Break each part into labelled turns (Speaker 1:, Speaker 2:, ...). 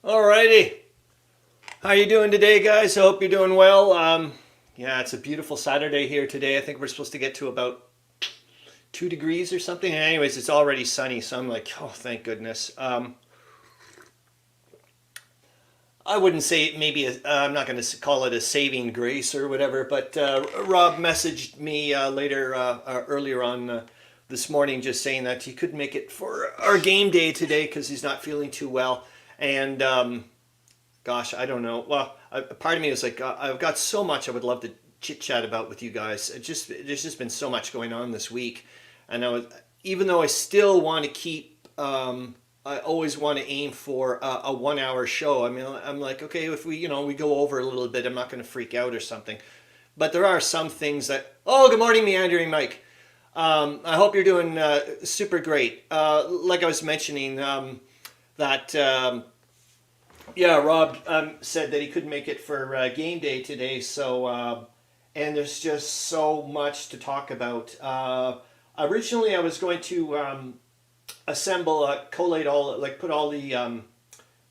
Speaker 1: Alrighty, how you doing today, guys? I hope you're doing well. Yeah, it's a beautiful Saturday here today. I think we're supposed to get to about 2 degrees or something. Anyways, it's already sunny, so I'm like, oh, thank goodness. I wouldn't say maybe I'm not going to call it a saving grace or whatever, but Rob messaged me earlier on this morning, just saying that he couldn't make it for our game day today because he's not feeling too well. And gosh, I don't know. Well, part of me is like, I've got so much I would love to chit chat about with you guys. There's just been so much going on this week, and even though I still want to keep, I always want to aim for a 1 hour show. I mean, I'm like, okay, if we go over a little bit, I'm not going to freak out or something. But there are some things that. Oh, good morning, Meandering Mike. I hope you're doing super great. Like I was mentioning, that. Yeah, Rob said that he couldn't make it for game day today, so and there's just so much to talk about. Originally, I was going to collate all, like put all the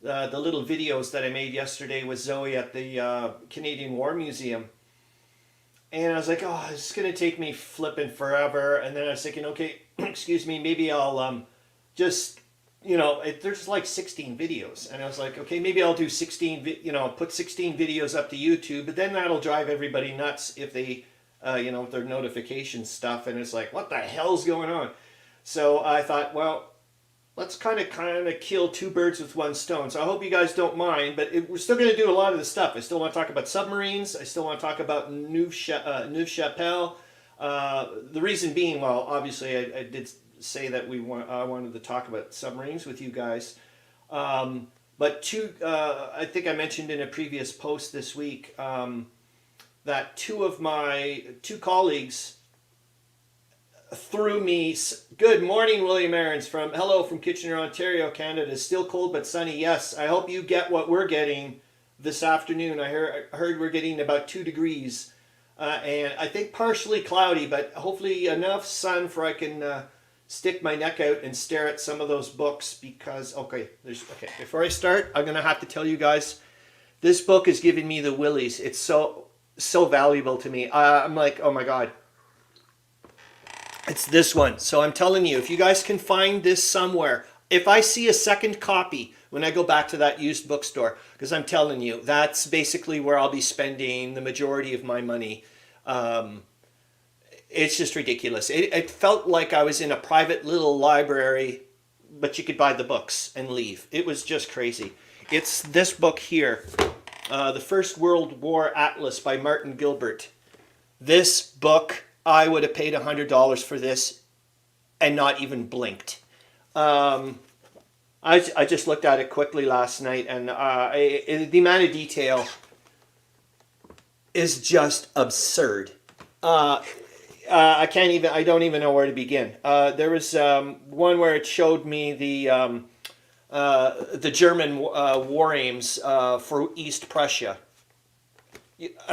Speaker 1: little videos that I made yesterday with Zoe at the Canadian War Museum, and I was like, oh, it's gonna take me flipping forever. And then I was thinking, okay, excuse me, maybe I'll just. There's like 16 videos, and I was like, okay, maybe I'll do 16, put 16 videos up to YouTube, but then that'll drive everybody nuts if they, with their notification stuff, and it's like, what the hell's going on? So I thought, well, let's kind of kill two birds with one stone. So I hope you guys don't mind, but we're still going to do a lot of the stuff. I still want to talk about submarines. I still want to talk about Neuve Chapelle. The reason being, well, obviously I did say that I wanted to talk about submarines with you guys, but I think I mentioned in a previous post this week that two of my colleagues threw me. Good morning, William Arends from Kitchener, Ontario, Canada. Still cold but sunny. Yes, I hope you get what we're getting this afternoon. I heard we're getting about 2 degrees, and I think partially cloudy, but hopefully enough sun for I can stick my neck out and stare at some of those books, because before I start, I'm gonna have to tell you guys, this book is giving me the willies. It's so valuable to me. I'm like, oh my god, it's this one. So I'm telling you, if you guys can find this somewhere, if I see a second copy when I go back to that used bookstore, because I'm telling you, that's basically where I'll be spending the majority of my money. It's just ridiculous. It felt like I was in a private little library, but you could buy the books and leave. It was just crazy. It's this book here, The First World War Atlas by Martin Gilbert. This book, I would have paid $100 for this and not even blinked. I just looked at it quickly last night, and the amount of detail is just absurd. I don't even know where to begin. There was one where it showed me the German war aims for East Prussia.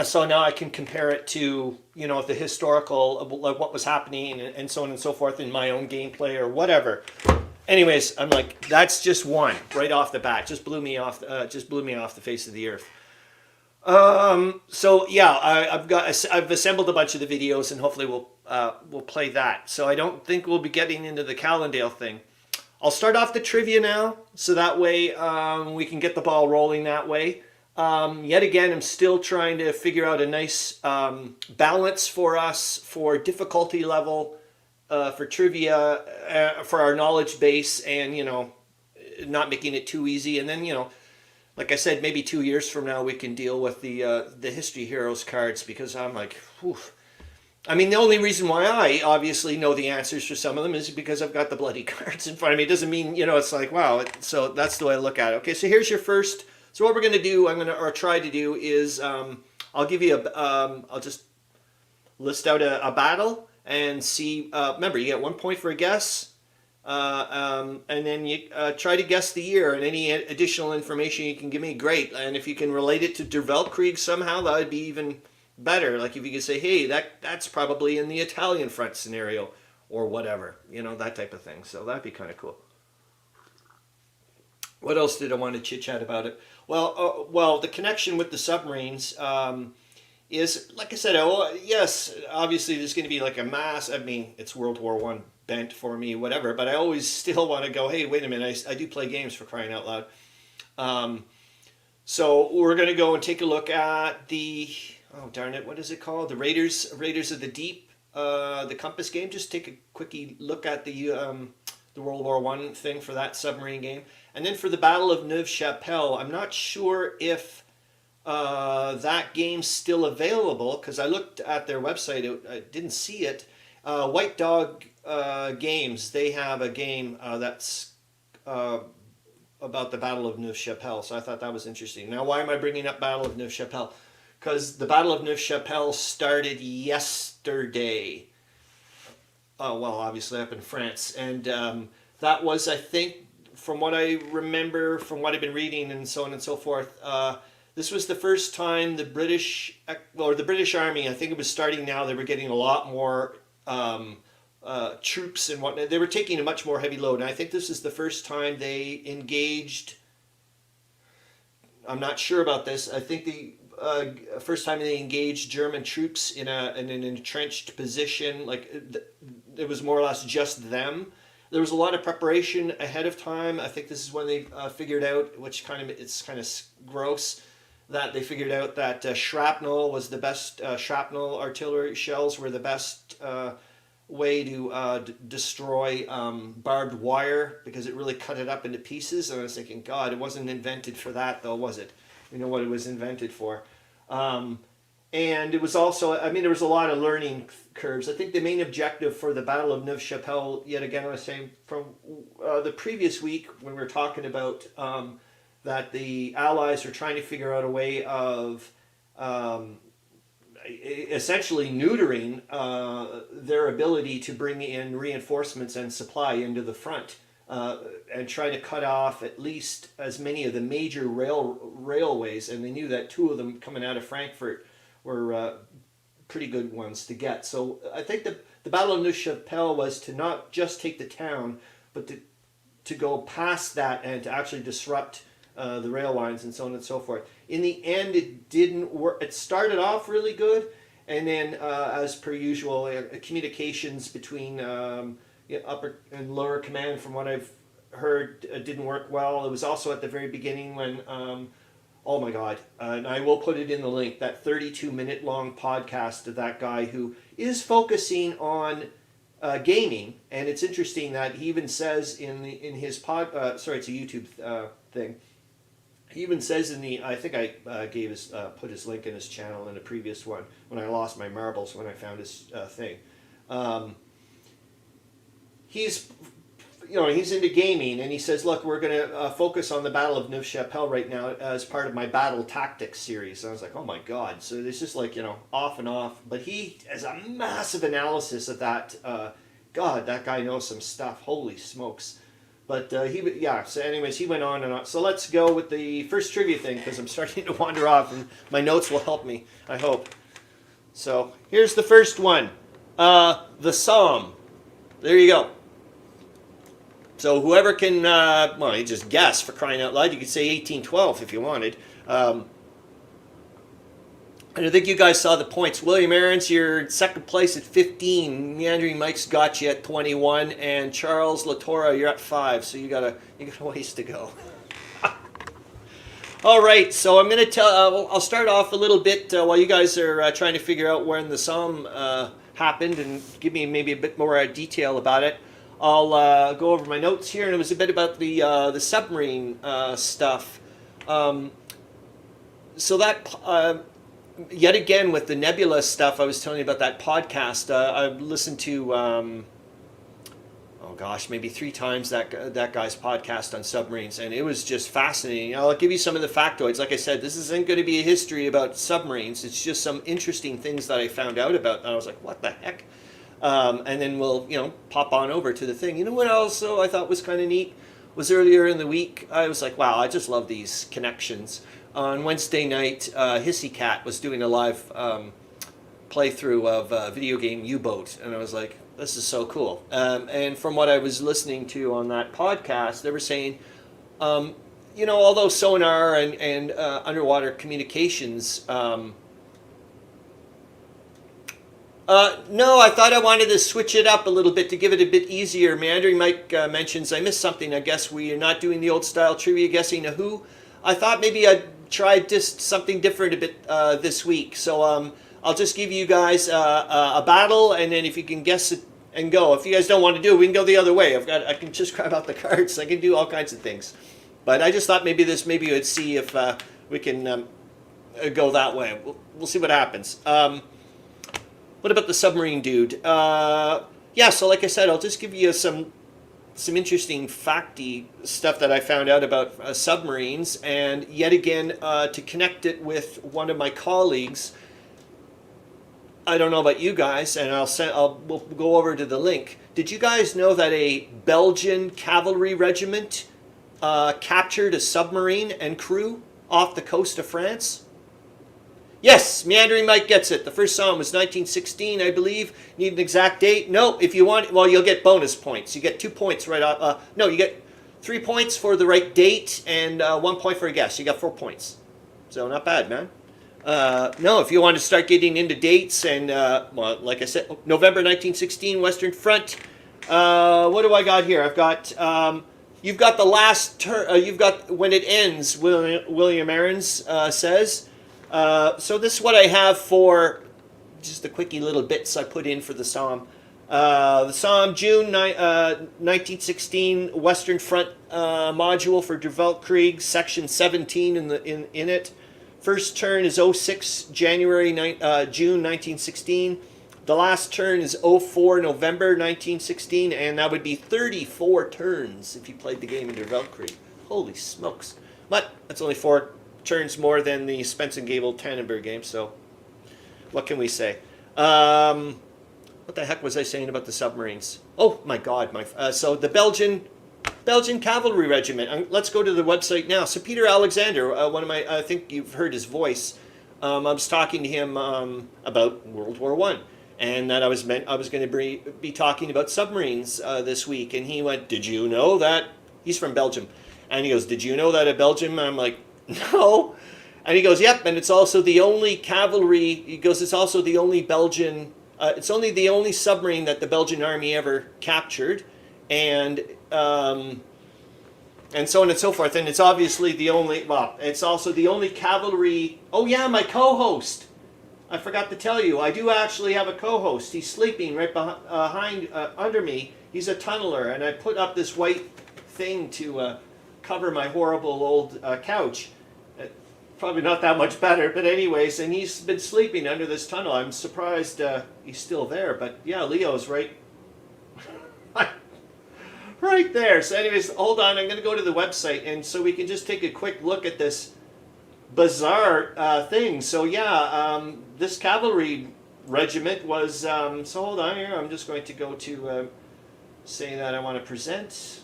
Speaker 1: So now I can compare it to, the historical, like what was happening and so on and so forth in my own gameplay or whatever. Anyways, I'm like, that's just one right off the bat. Just blew me off the face of the earth. So yeah, I've assembled a bunch of the videos, and hopefully we'll play that. So I don't think we'll be getting into the Calandale thing. I'll start off the trivia now, so that way we can get the ball rolling that way. Yet again, I'm still trying to figure out a nice balance for us for difficulty level for trivia for our knowledge base, and not making it too easy, and then like I said, maybe 2 years from now we can deal with the History Heroes cards, because I'm like, whew. I mean, the only reason why I obviously know the answers for some of them is because I've got the bloody cards in front of me. It doesn't mean, it's like, wow. So that's the way I look at it. Okay, so here's your first. So what we're going to do, or try to do, is I'll give you I'll just list out a battle and see. Remember, you get 1 point for a guess. And then you try to guess the year, and any additional information you can give me, great. And if you can relate it to Der Weltkrieg somehow, that would be better. Like if you could say, hey, that's probably in the Italian front scenario or whatever, that type of thing. So that'd be kind of cool. What else did I want to chit chat about it? Well, the connection with the submarines is, like I said, yes, obviously there's going to be like a mass. I mean, it's World War One bent for me, whatever. But I always still want to go, hey, wait a minute, I do play games, for crying out loud. So we're going to go and take a look at the, oh darn it, what is it called? The Raiders of the Deep, the Compass game. Just take a quickie look at the World War One thing for that submarine game. And then for the Battle of Neuve Chapelle, I'm not sure if that game's still available, because I looked at their website, I didn't see it. White Dog Games, they have a game that's about the Battle of Neuve Chapelle, so I thought that was interesting. Now, why am I bringing up Battle of Neuve Chapelle? Because the Battle of Neuve Chapelle started yesterday. Well, obviously up in France, and that was, I think, from what I remember, from what I've been reading and so on and so forth, this was the first time the British Army, I think it was starting now, they were getting a lot more troops and whatnot. They were taking a much more heavy load, and I think this is the first time they engaged, I'm not sure about this, I think the first time they engaged German troops in an entrenched position, like it was more or less just them. There was a lot of preparation ahead of time. I think this is when they figured out, which it's kind of gross, that they figured out that shrapnel was the best, shrapnel artillery shells were the best way to destroy barbed wire, because it really cut it up into pieces. And I was thinking, God, it wasn't invented for that though, was it? You know what it was invented for. And it was also, I mean, there was a lot of learning curves. I think the main objective for the Battle of Neuve Chapelle, yet again, I was saying from the previous week when we were talking about that the Allies were trying to figure out a way of essentially neutering their ability to bring in reinforcements and supply into the front, and trying to cut off at least as many of the major railways. And they knew that two of them coming out of Frankfurt were pretty good ones to get. So I think the Battle of Neuve Chapelle was to not just take the town, but to go past that and to actually disrupt the rail lines and so on and so forth. In the end, it didn't work. It started off really good, and then as per usual, communications between upper and lower command, from what I've heard, didn't work well. It was also at the very beginning when oh my God, and I will put it in the link, that 32-minute long podcast of that guy who is focusing on gaming. And it's interesting that he even says in his sorry, it's a YouTube thing. He even says in the, I think I put his link in his channel in a previous one when I lost my marbles when I found his thing. He's into gaming, and he says, look, we're going to focus on the Battle of Neuve Chapelle right now as part of my battle tactics series. And I was like, oh my God. So it's just like, off and off. But he has a massive analysis of that. God, that guy knows some stuff. Holy smokes. But so anyways, he went on and on. So let's go with the first trivia thing, because I'm starting to wander off, and my notes will help me, I hope. So here's the first one. The Somme. There you go. So whoever can, you just guess, for crying out loud. You could say 1812 if you wanted. And I think you guys saw the points. William Arends, you're second place at 15. Meandering Mike's got you at 21, and Charles Latora, you're at 5. So you got a ways to go. All right, so I'm going to I'll start off a little bit while you guys are trying to figure out when the Somme happened, and give me maybe a bit more detail about it. I'll go over my notes here, and it was a bit about the submarine stuff. So that yet again with the nebula stuff, I was telling you about that podcast. I've listened to maybe 3 times that guy's podcast on submarines, and it was just fascinating. I'll give you some of the factoids. Like I said, this isn't going to be a history about submarines. It's just some interesting things that I found out about, and I was like, what the heck? And then we'll, pop on over to the thing. You know what also I thought was kind of neat was earlier in the week, I was like, wow, I just love these connections. On Wednesday night, Hissy Cat was doing a live playthrough of video game U-Boat, and I was like, this is so cool. And from what I was listening to on that podcast, they were saying, although sonar and underwater communications, no, I thought I wanted to switch it up a little bit to give it a bit easier. Meandering Mike mentions I missed something. I guess we are not doing the old style trivia guessing a who. I thought maybe I'd try just something different a bit this week. So I'll just give you guys a battle, and then if you can guess it and go. If you guys don't want to do it, we can go the other way. I can just grab out the cards. I can do all kinds of things. But I just thought maybe we'd see if we can go that way. We'll see what happens. What about the submarine dude? Yeah, so like I said, I'll just give you some interesting facty stuff that I found out about submarines, and yet again to connect it with one of my colleagues. I don't know about you guys, and we'll go over to the link. Did you guys know that a Belgian cavalry regiment captured a submarine and crew off the coast of France? Yes, Meandering Mike gets it. The first song was 1916, I believe. Need an exact date? No, if you want, well, you'll get bonus points. You get 2 points right off. No, you get 3 points for the right date and 1 point for a guess. You got 4 points. So not bad, man. No, if you want to start getting into dates and, well, like I said, November 1916, Western Front. What do I got here? I've got, you've got the last turn, you've got when it ends, William Arends says. So this is what I have for just the quickie little bits I put in for the Psalm. The Psalm, June 1916, Western Front module for Der Weltkrieg, section 17 in it. First turn is 06, June 1916. The last turn is 04, November 1916, and that would be 34 turns if you played the game in Der Weltkrieg. Holy smokes. But that's only 4 turns more than the Spence and Gable Tannenberg game, so what can we say? What the heck was I saying about the submarines? Oh my God! So the Belgian cavalry regiment. Let's go to the website now. So Peter Alexander, I think you've heard his voice. I was talking to him about World War I, and that I was going to be talking about submarines this week. And he went, "Did you know that?" He's from Belgium, and he goes, "Did you know that a Belgium?" I'm like, "No." And he goes, "Yep, and it's also the only cavalry." He goes, "It's also the only Belgian. It's only the only submarine that the Belgian army ever captured, and so on and so forth. And it's obviously the only. Well, it's also the only cavalry." Oh yeah, my co-host. I forgot to tell you, I do actually have a co-host. He's sleeping right behind, under me. He's a tunneler, and I put up this white thing to cover my horrible old couch. Probably not that much better, but anyways, and he's been sleeping under this tunnel. I'm surprised he's still there, but yeah, Leo's right right there. So anyways, hold on, I'm going to go to the website, and so we can just take a quick look at this bizarre thing. So yeah, this cavalry regiment was, so hold on here, I'm just going to go to say that I want to present.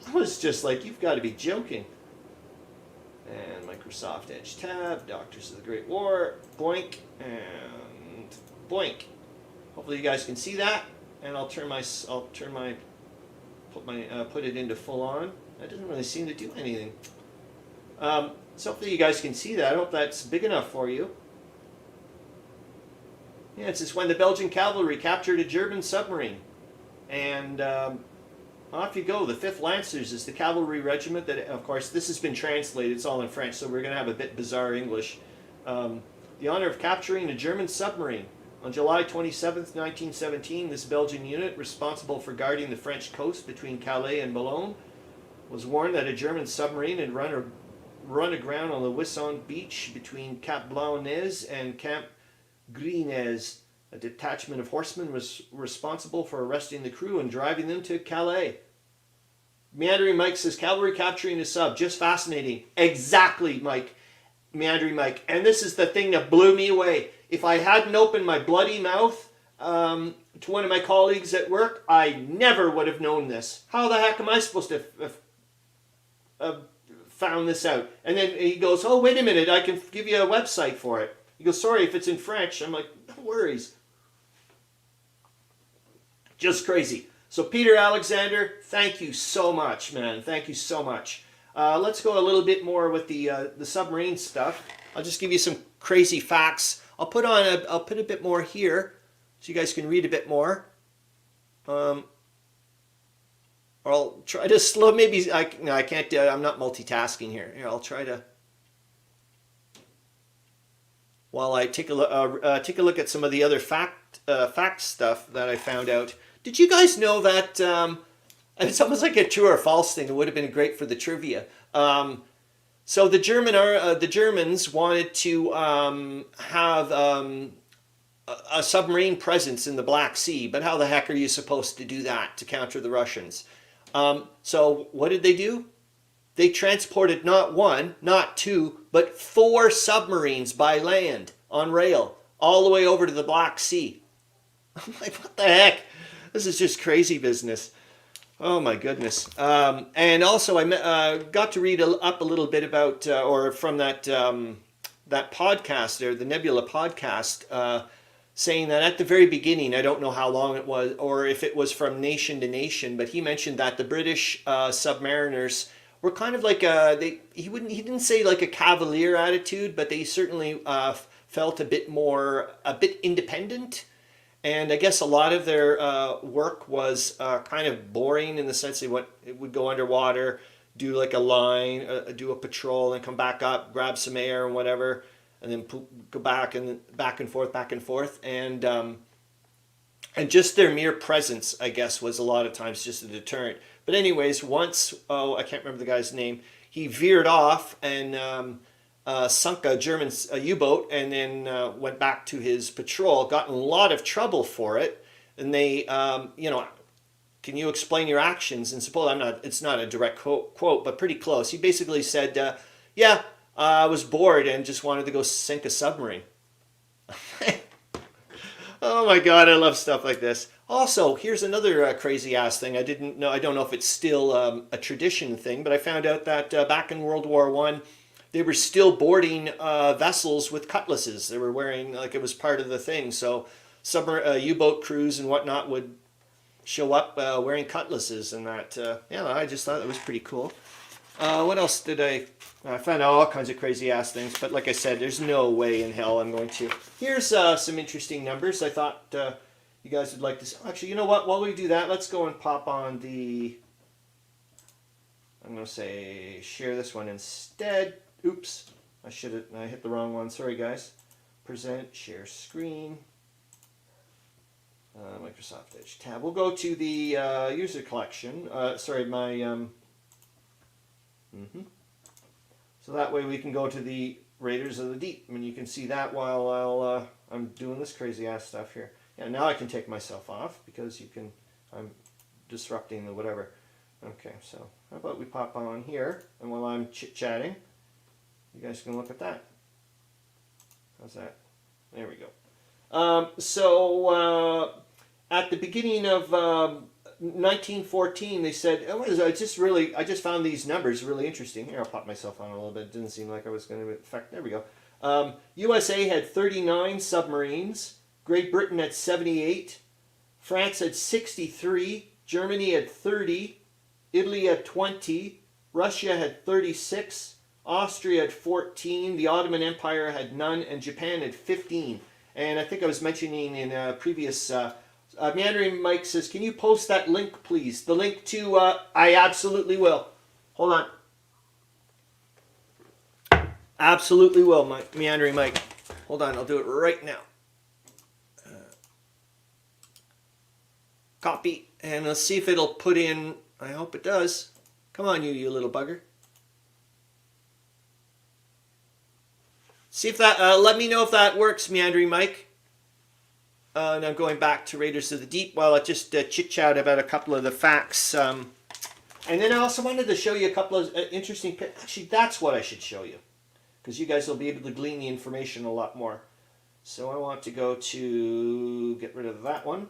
Speaker 1: I was just like, you've got to be joking. And Microsoft Edge tab, Doctors of the Great War, boink, and boink. Hopefully you guys can see that, and I'll put it into full on. That doesn't really seem to do anything. So hopefully you guys can see that. I hope that's big enough for you. Yeah, it's just when the Belgian cavalry captured a German submarine, and off you go. The 5th Lancers is the cavalry regiment that, of course, this has been translated. It's all in French, so we're going to have a bit bizarre English. The honor of capturing a German submarine. On July 27th, 1917, this Belgian unit, responsible for guarding the French coast between Calais and Boulogne, was warned that a German submarine had run aground on the Wissant beach between Cap Blanc-Nez and Camp Gris-Nez. A detachment of horsemen was responsible for arresting the crew and driving them to Calais. Meandering Mike says, cavalry capturing a sub. Just fascinating. Exactly, Mike. Meandering Mike. And this is the thing that blew me away. If I hadn't opened my bloody mouth to one of my colleagues at work, I never would have known this. How the heck am I supposed to have found this out? And then he goes, oh, wait a minute, I can give you a website for it. He goes, sorry, if it's in French. I'm like, worries. Just crazy. So Peter Alexander, thank you so much, man. Thank you so much. Let's go a little bit more with the submarine stuff. I'll just give you some crazy facts. I'll put a bit more here so you guys can read a bit more. Or I'll try to slow. Maybe I can't do it. I'm not multitasking here. Here, I'll try to. While I take a look at some of the other fact stuff that I found out. Did you guys know that it's almost like a true or false thing? It would have been great for the trivia. So the Germans wanted to have a submarine presence in the Black Sea, but how the heck are you supposed to do that to counter the Russians? So what did they do? They transported not one, not two, but 4 submarines by land on rail all the way over to the Black Sea. I'm like, what the heck? This is just crazy business. Oh my goodness. And also I got to read up a little bit about, or from that podcast there, the Nebula podcast, saying that at the very beginning, I don't know how long it was, or if it was from nation to nation, but he mentioned that the British submariners were kind of like he didn't say like a cavalier attitude, but they certainly felt a bit independent. And I guess a lot of their work was kind of boring in the sense they would go underwater, do like a line, do a patrol, and come back up, grab some air and whatever, and then go back and back and forth, and just their mere presence, I guess, was a lot of times just a deterrent. But anyways, once I can't remember the guy's name, he veered off and sunk a German U-boat, and then went back to his patrol. Got in a lot of trouble for it, and they, can you explain your actions? And suppose it's not a direct quote, but pretty close. He basically said, "Yeah, I was bored and just wanted to go sink a submarine." Oh my God, I love stuff like this. Also, here's another crazy ass thing. I don't know if it's still a tradition thing, but I found out that back in World War I, they were still boarding vessels with cutlasses. They were wearing, like it was part of the thing. So U-boat crews and whatnot would show up wearing cutlasses and that. I just thought it was pretty cool. What else did I found out all kinds of crazy ass things, but like I said, there's no way in hell I'm going to. Here's some interesting numbers. I thought you guys would like to see. Actually, you know what? While we do that, let's go and pop on the, I'm going to say share this one instead. Oops, I hit the wrong one. Sorry guys. Present, share screen. Microsoft Edge tab. We'll go to the user collection. Sorry, my So that way we can go to the Raiders of the Deep, and you can see that while I'm doing this crazy ass stuff here. Yeah, now I can take myself off because I'm disrupting the whatever. Okay, so how about we pop on here, and while I'm chit-chatting, you guys can look at that. How's that? There we go. At the beginning of 1914, they said, I just found these numbers really interesting. Here, I'll pop myself on a little bit. It didn't seem like I was going to affect. There we go. USA had 39 submarines. Great Britain had 78. France had 63. Germany had 30. Italy had 20. Russia had 36. Austria had 14. The Ottoman Empire had none. And Japan had 15. And I think I was mentioning in a previous... Meandering Mike says, can you post that link, please? The link to... I absolutely will. Hold on. Absolutely will, Meandering Mike. Hold on, I'll do it right now. Copy. And let's see if it'll put in... I hope it does. Come on, you little bugger. See if that... let me know if that works, Meandering Mike. Now going back to Raiders of the Deep, while I just chit-chat about a couple of the facts. And then I also wanted to show you a couple of interesting... Actually, that's what I should show you, because you guys will be able to glean the information a lot more. So I want to go to... Get rid of that one.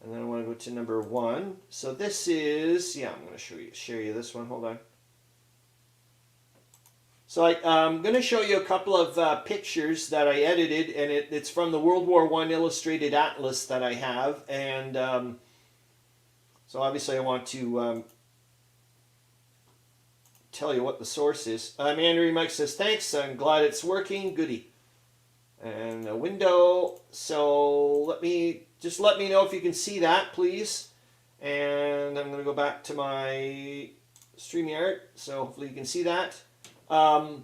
Speaker 1: And then I want to go to number 1. So this is... Yeah, I'm going to share you this one. Hold on. So I'm going to show you a couple of pictures that I edited, and it's from the World War I Illustrated Atlas that I have. And so obviously I want to tell you what the source is. Meandering Mike says, thanks, I'm glad it's working. Goody. And a window. So let me know if you can see that, please. And I'm going to go back to my StreamYard, so hopefully you can see that. So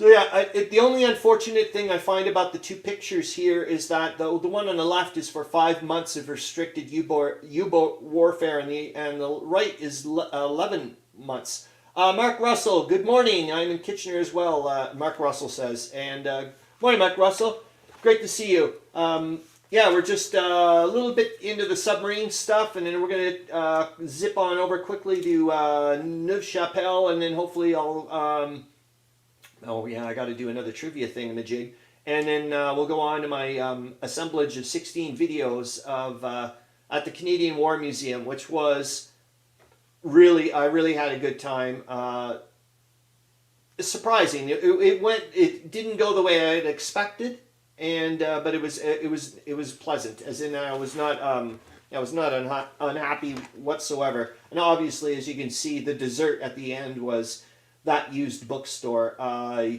Speaker 1: yeah, the only unfortunate thing I find about the two pictures here is that the one on the left is for 5 months of restricted U-boat warfare, and the right is 11 months. Mark Russell, good morning. I'm in Kitchener as well, Mark Russell says. And morning, Mark Russell. Great to see you. Yeah, we're just a little bit into the submarine stuff, and then we're going to zip on over quickly to Neuve-Chapelle, and then hopefully I'll... oh yeah, I got to do another trivia thing in the jig. And then we'll go on to my assemblage of 16 videos of at the Canadian War Museum, which was I really had a good time. It's surprising. It didn't go the way I had expected, and but it was pleasant. As in, I was not unhappy whatsoever. And obviously, as you can see, the dessert at the end was that used bookstore. Oh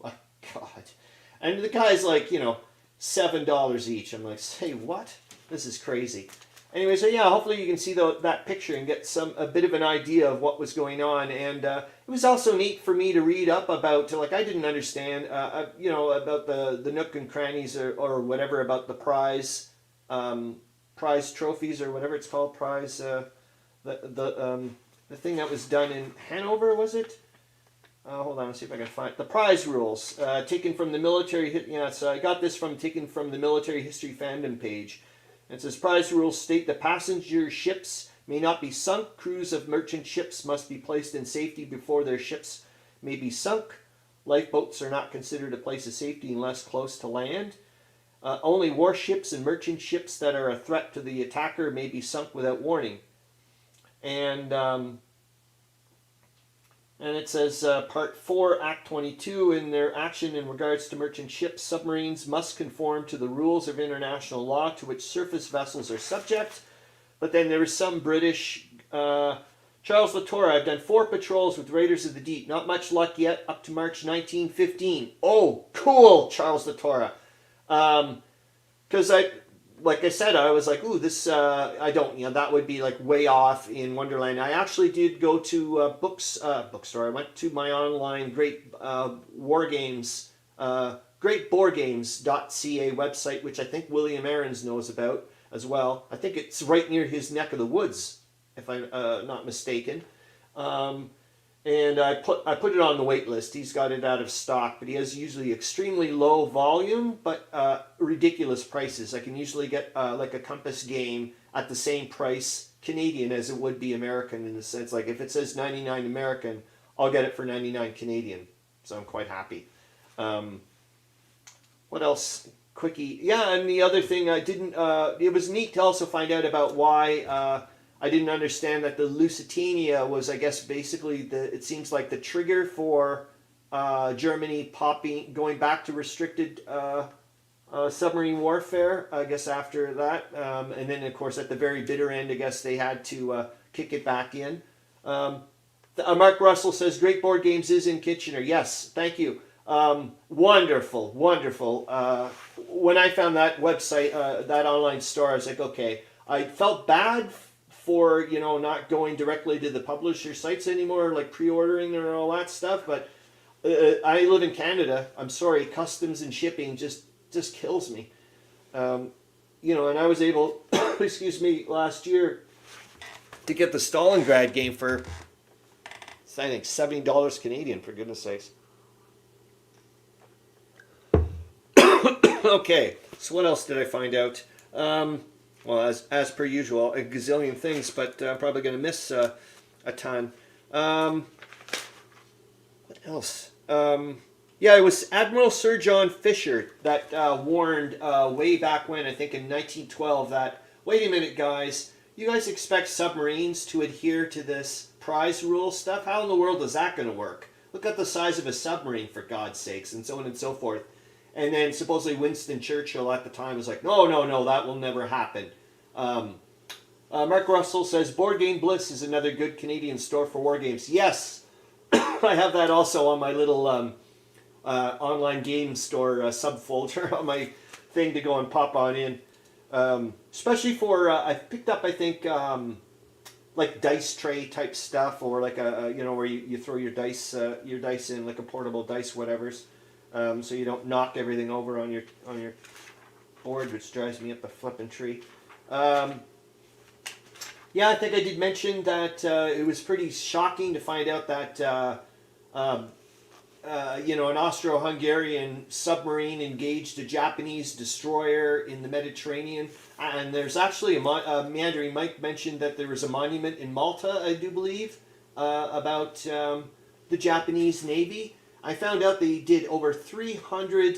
Speaker 1: my God. And the guy's like, $7 each. I'm like, say what? This is crazy. Anyway, so yeah, hopefully you can see that picture and get a bit of an idea of what was going on. And it was also neat for me to read up about, I didn't understand, about the nook and crannies or whatever, about the prize trophies or whatever it's called, the thing that was done in Hanover, was it? Hold on, let's see if I can find the prize rules taken from the military. So I got this taken from the military history fandom page. It says prize rules state that passenger ships may not be sunk. Crews of merchant ships must be placed in safety before their ships may be sunk. Lifeboats are not considered a place of safety unless close to land. Only warships and merchant ships that are a threat to the attacker may be sunk without warning. And it says Part 4, Act 22, in their action in regards to merchant ships, submarines must conform to the rules of international law to which surface vessels are subject. But then there is some British... Charles Latora, I've done 4 patrols with Raiders of the Deep. Not much luck yet, up to March 1915. Oh, cool, Charles Latora. Because like I said, I was like, ooh, this, that would be like way off in Wonderland. I actually did go to bookstore. I went to my online greatboardgames.ca website, which I think William Arends knows about as well. I think it's right near his neck of the woods, if I'm not mistaken. And I put it on the wait list. He's got it out of stock, but he has usually extremely low volume, but ridiculous prices. I can usually get like a Compass game at the same price Canadian as it would be American, in the sense like if it says 99 American, I'll get it for 99 Canadian. So I'm quite happy. What else? Quickie. Yeah, and the other thing I didn't... it was neat to also find out about why... I didn't understand that the Lusitania was, I guess, basically it seems like the trigger for Germany going back to restricted submarine warfare, I guess, after that. And then, of course, at the very bitter end, I guess they had to kick it back in. Mark Russell says, Great Board Games is in Kitchener. Yes, thank you. Wonderful, wonderful. When I found that website, that online store, I was like, okay. I felt bad for not going directly to the publisher sites anymore, like pre-ordering and all that stuff, but I live in Canada. I'm sorry, customs and shipping just kills me. And I was able excuse me, last year to get the Stalingrad game for I think $70 Canadian, for goodness sakes. Okay, so what else did I find out? Well, as per usual, a gazillion things, but I'm probably going to miss a ton. What else? Yeah, it was Admiral Sir John Fisher that warned way back when, I think in 1912, that, wait a minute, guys, you guys expect submarines to adhere to this prize rule stuff. How in the world is that going to work? Look at the size of a submarine, for God's sakes, and so on and so forth. And then supposedly Winston Churchill at the time was like, no, no, no, that will never happen. Mark Russell says, Board Game Bliss is another good Canadian store for war games. Yes, I have that also on my little online game store subfolder on my thing to go and pop on in. Especially for, I picked up, I think, like dice tray type stuff, or like a you know, where you throw your dice in, like a portable dice whatevers, so you don't knock everything over on your board, which drives me up a flippin' tree. Yeah, I think I did mention that it was pretty shocking to find out that you know, an Austro-Hungarian submarine engaged a Japanese destroyer in the Mediterranean. And there's actually Meandering Mike mentioned that there was a monument in Malta, I do believe, about the Japanese Navy. I found out they did over 300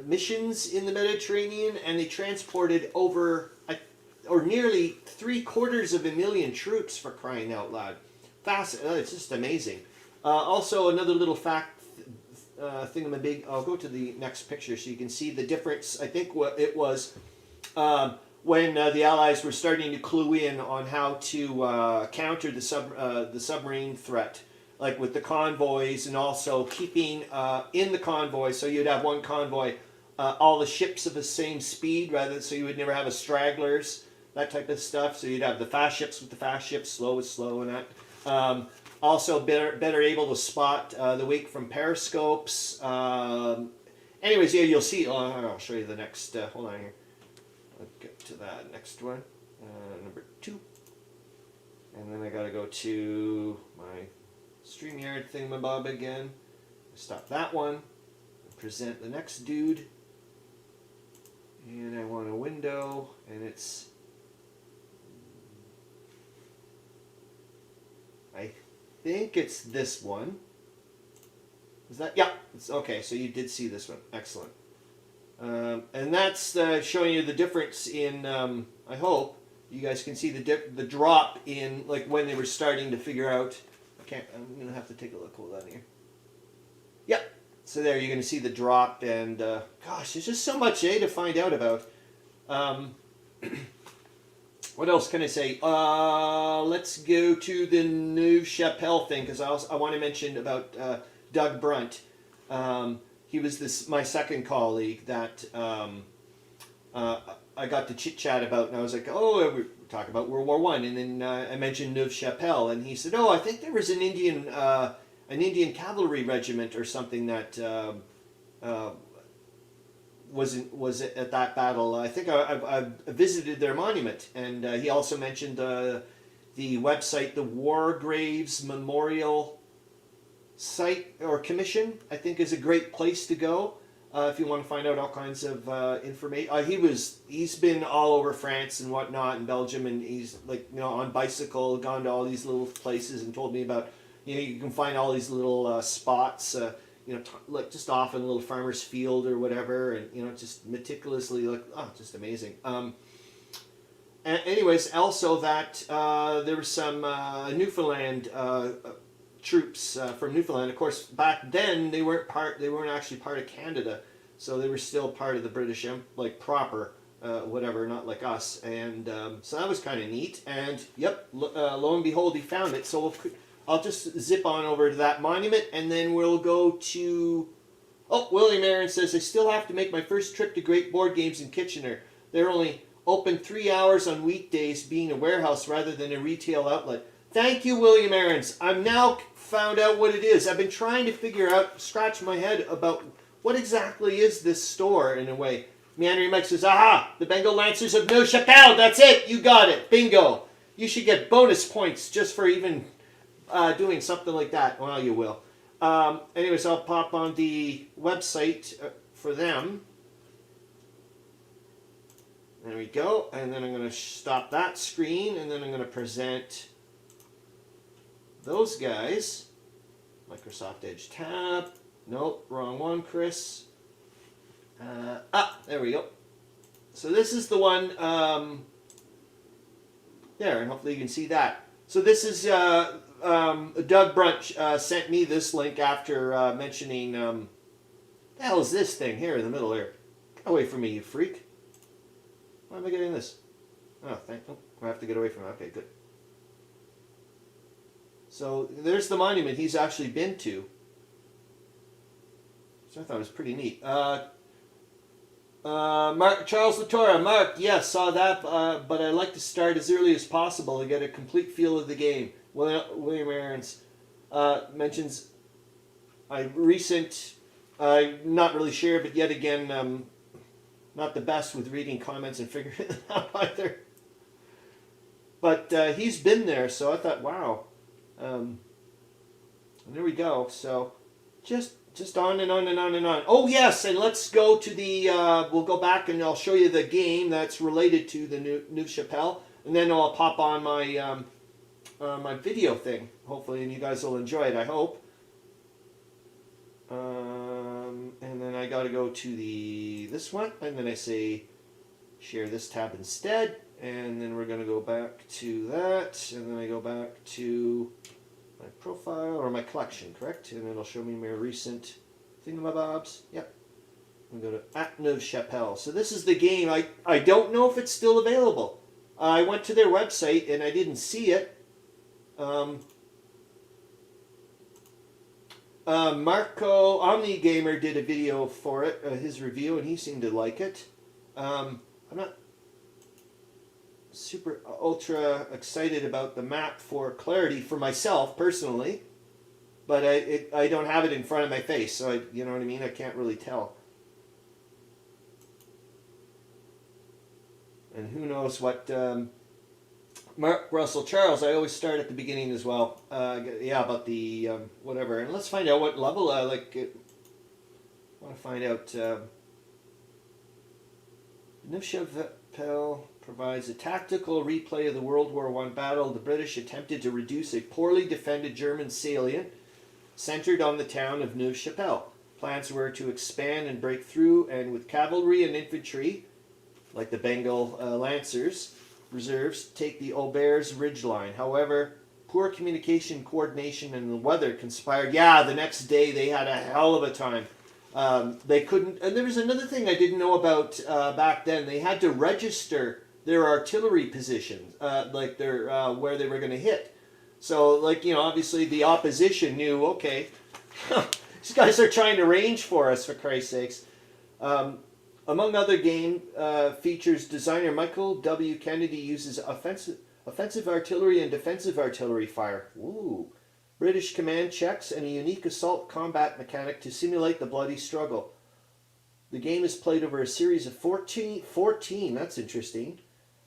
Speaker 1: missions in the Mediterranean, and they transported over, or nearly 750,000 troops, for crying out loud. It's just amazing. Also, another little fact thingamabig. I'll go to the next picture so you can see the difference. I think what it was when the Allies were starting to clue in on how to counter the submarine threat, like with the convoys, and also keeping in the convoy. So you'd have one convoy, all the ships of the same speed, so you would never have stragglers, that type of stuff. So you'd have the fast ships with the fast ships, slow with slow, and that. Also, better able to spot the wake from periscopes. Anyways, yeah, you'll see. I'll show you the next. Hold on here. I'll get to that next one. Number 2. And then I got to go to my StreamYard thingamabob again. Stop that one. Present the next dude. And I want a window, and it's... I think it's this one. Is that? Yeah. It's okay. So you did see this one. Excellent. And that's showing you the difference in. I hope you guys can see the drop in, like, when they were starting to figure out. I'm gonna have to take a look. Hold on here. Yeah. So there, you're gonna see the drop, and gosh, there's just so much to find out about. What else can I say? Let's go to the Neuve Chapelle thing, because I want to mention about Doug Brunt. He was my second colleague that I got to chit-chat about, and I was like, oh, we're talking about World War One, and then I mentioned Neuve Chapelle, and he said, oh, I think there was an Indian cavalry regiment or something that was at that battle. I think I visited their monument, and he also mentioned the website, the War Graves Memorial Site or Commission. I think is a great place to go if you want to find out all kinds of information. He's been all over France and whatnot, and Belgium, and he's, like, you know, on bicycle, gone to all these little places, and told me about, you know, you can find all these little spots. You know, like just off in a little farmer's field or whatever, and, you know, just meticulously, like, oh, just amazing. Anyways, also that there were some Newfoundland troops from Newfoundland. Of course, back then they weren't actually part of Canada, so they were still part of the British like proper, whatever, not like us. And so that was kind of neat. And yep, lo and behold, he found it. So I'll just zip on over to that monument, and then we'll go to... Oh, William Arends says, I still have to make my first trip to Great Board Games in Kitchener. They're only open 3 hours on weekdays, being a warehouse rather than a retail outlet. Thank you, William Arends. I've now found out what it is. I've been trying to figure out, scratch my head about what exactly is this store, in a way. Meandering Mike says, aha, the Bengal Lancers of Neuve Chapelle. That's it. You got it. Bingo. You should get bonus points just for even... doing something like that. Well, you will. Anyways, I'll pop on the website for them. There we go. And then I'm going to stop that screen, and then I'm going to present those guys. Microsoft Edge tab. Nope, wrong one, Chris. There we go. So this is the one... there, and hopefully you can see that. So this is Doug Brunch sent me this link after mentioning. The hell is this thing here in the middle here? Get away from me, you freak! Why am I getting this? Oh, I have to get away from it. Okay, good. So there's the monument he's actually been to. So I thought it was pretty neat. Mark, Charles Latora, Mark, yes, saw that, but I like to start as early as possible to get a complete feel of the game. William Arends mentions I'm not really sure, but yet again, not the best with reading comments and figuring it out either. But he's been there, so I thought, wow. There we go. So just on and on and on and on. Oh yes, and let's go to the. We'll go back and I'll show you the game that's related to the New Chapelle, and then I'll pop on my my video thing. Hopefully, and you guys will enjoy it. I hope. And then I got to go to this one, and then I say share this tab instead, and then we're going to go back to that, and then I go back to my profile or my collection, correct? And it'll show me my recent thingamabobs. Yep. I'm going to go to New Chapelle. So this is the game. I don't know if it's still available. I went to their website and I didn't see it. Marco OmniGamer did a video for it, his review, and he seemed to like it. I'm not super ultra excited about the map for clarity for myself personally, but I don't have it in front of my face, so you know what I mean. I can't really tell, and who knows what. Mark Russell Charles, I always start at the beginning as well. Yeah, about the whatever, and let's find out what level. I want to find out. New Chapelle provides a tactical replay of the World War I battle. The British attempted to reduce a poorly defended German salient centered on the town of New Chapelle. Plans were to expand and break through, and with cavalry and infantry, like the Bengal Lancers reserves, take the Aubers ridgeline. However, poor communication, coordination, and the weather conspired. Yeah, the next day they had a hell of a time. They couldn't, and there was another thing I didn't know about back then. They had to register their artillery positions, like their where they were going to hit. So, like, you know, obviously the opposition knew, okay, these guys are trying to range for us, for Christ's sakes. Among other game features, designer Michael W. Kennedy uses offensive artillery and defensive artillery fire. Ooh. British command checks and a unique assault combat mechanic to simulate the bloody struggle. The game is played over a series of 14, that's interesting.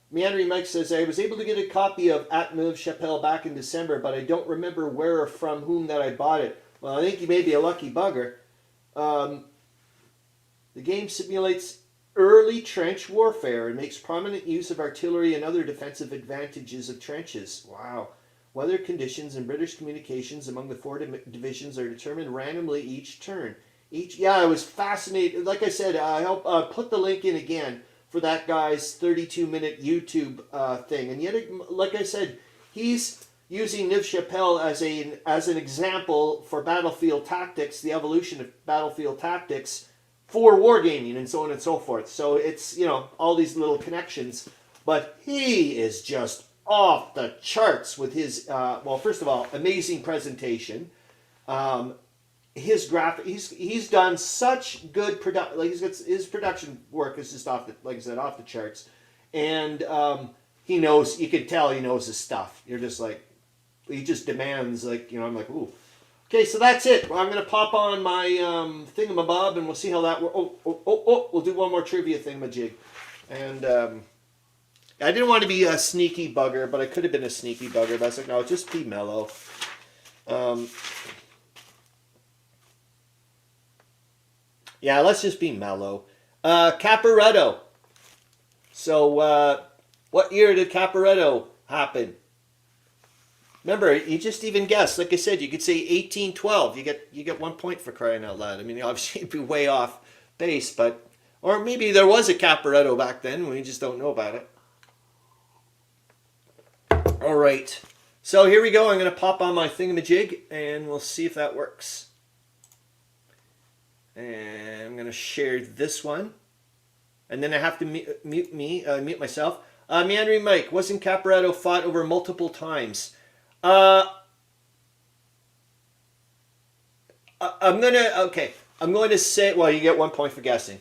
Speaker 1: Meandering Mike says, I was able to get a copy of At New Chapelle back in December, but I don't remember where or from whom that I bought it. Well, I think you may be a lucky bugger. The game simulates early trench warfare and makes prominent use of artillery and other defensive advantages of trenches. Wow. Weather conditions and British communications among the four divisions are determined randomly each turn. Yeah, I was fascinated. Like I said, I'll put the link in again for that guy's 32-minute YouTube thing. And yet, like I said, he's using New Chapelle as an example for battlefield tactics, the evolution of battlefield tactics for wargaming and so on and so forth. So it's, you know, all these little connections. But he is just off the charts with his, well, first of all, amazing presentation. His graphic, he's done such good production. Like his production work is just off the, like I said, off the charts. And he knows, you can tell he knows his stuff. You're just like, he just demands, like, you know, I'm like, ooh. Okay, so that's it. I'm going to pop on my thingamabob, and we'll see how that works. We'll do one more trivia thingamajig. And I didn't want to be a sneaky bugger, but I could have been a sneaky bugger. But I was like, no, just be mellow. Yeah, let's just be mellow. Caporetto. So, what year did Caporetto happen? Remember, you just even guessed. Like I said, you could say 1812. You get 1 point for crying out loud. I mean, obviously, it'd be way off base, but or maybe there was a Caporetto back then. We just don't know about it. All right. So here we go. I'm going to pop on my thingamajig and we'll see if that works. And I'm going to share this one. And then I have to mute myself. Meandering Mike, wasn't Caporetto fought over multiple times? I'm going to say, well, you get 1 point for guessing.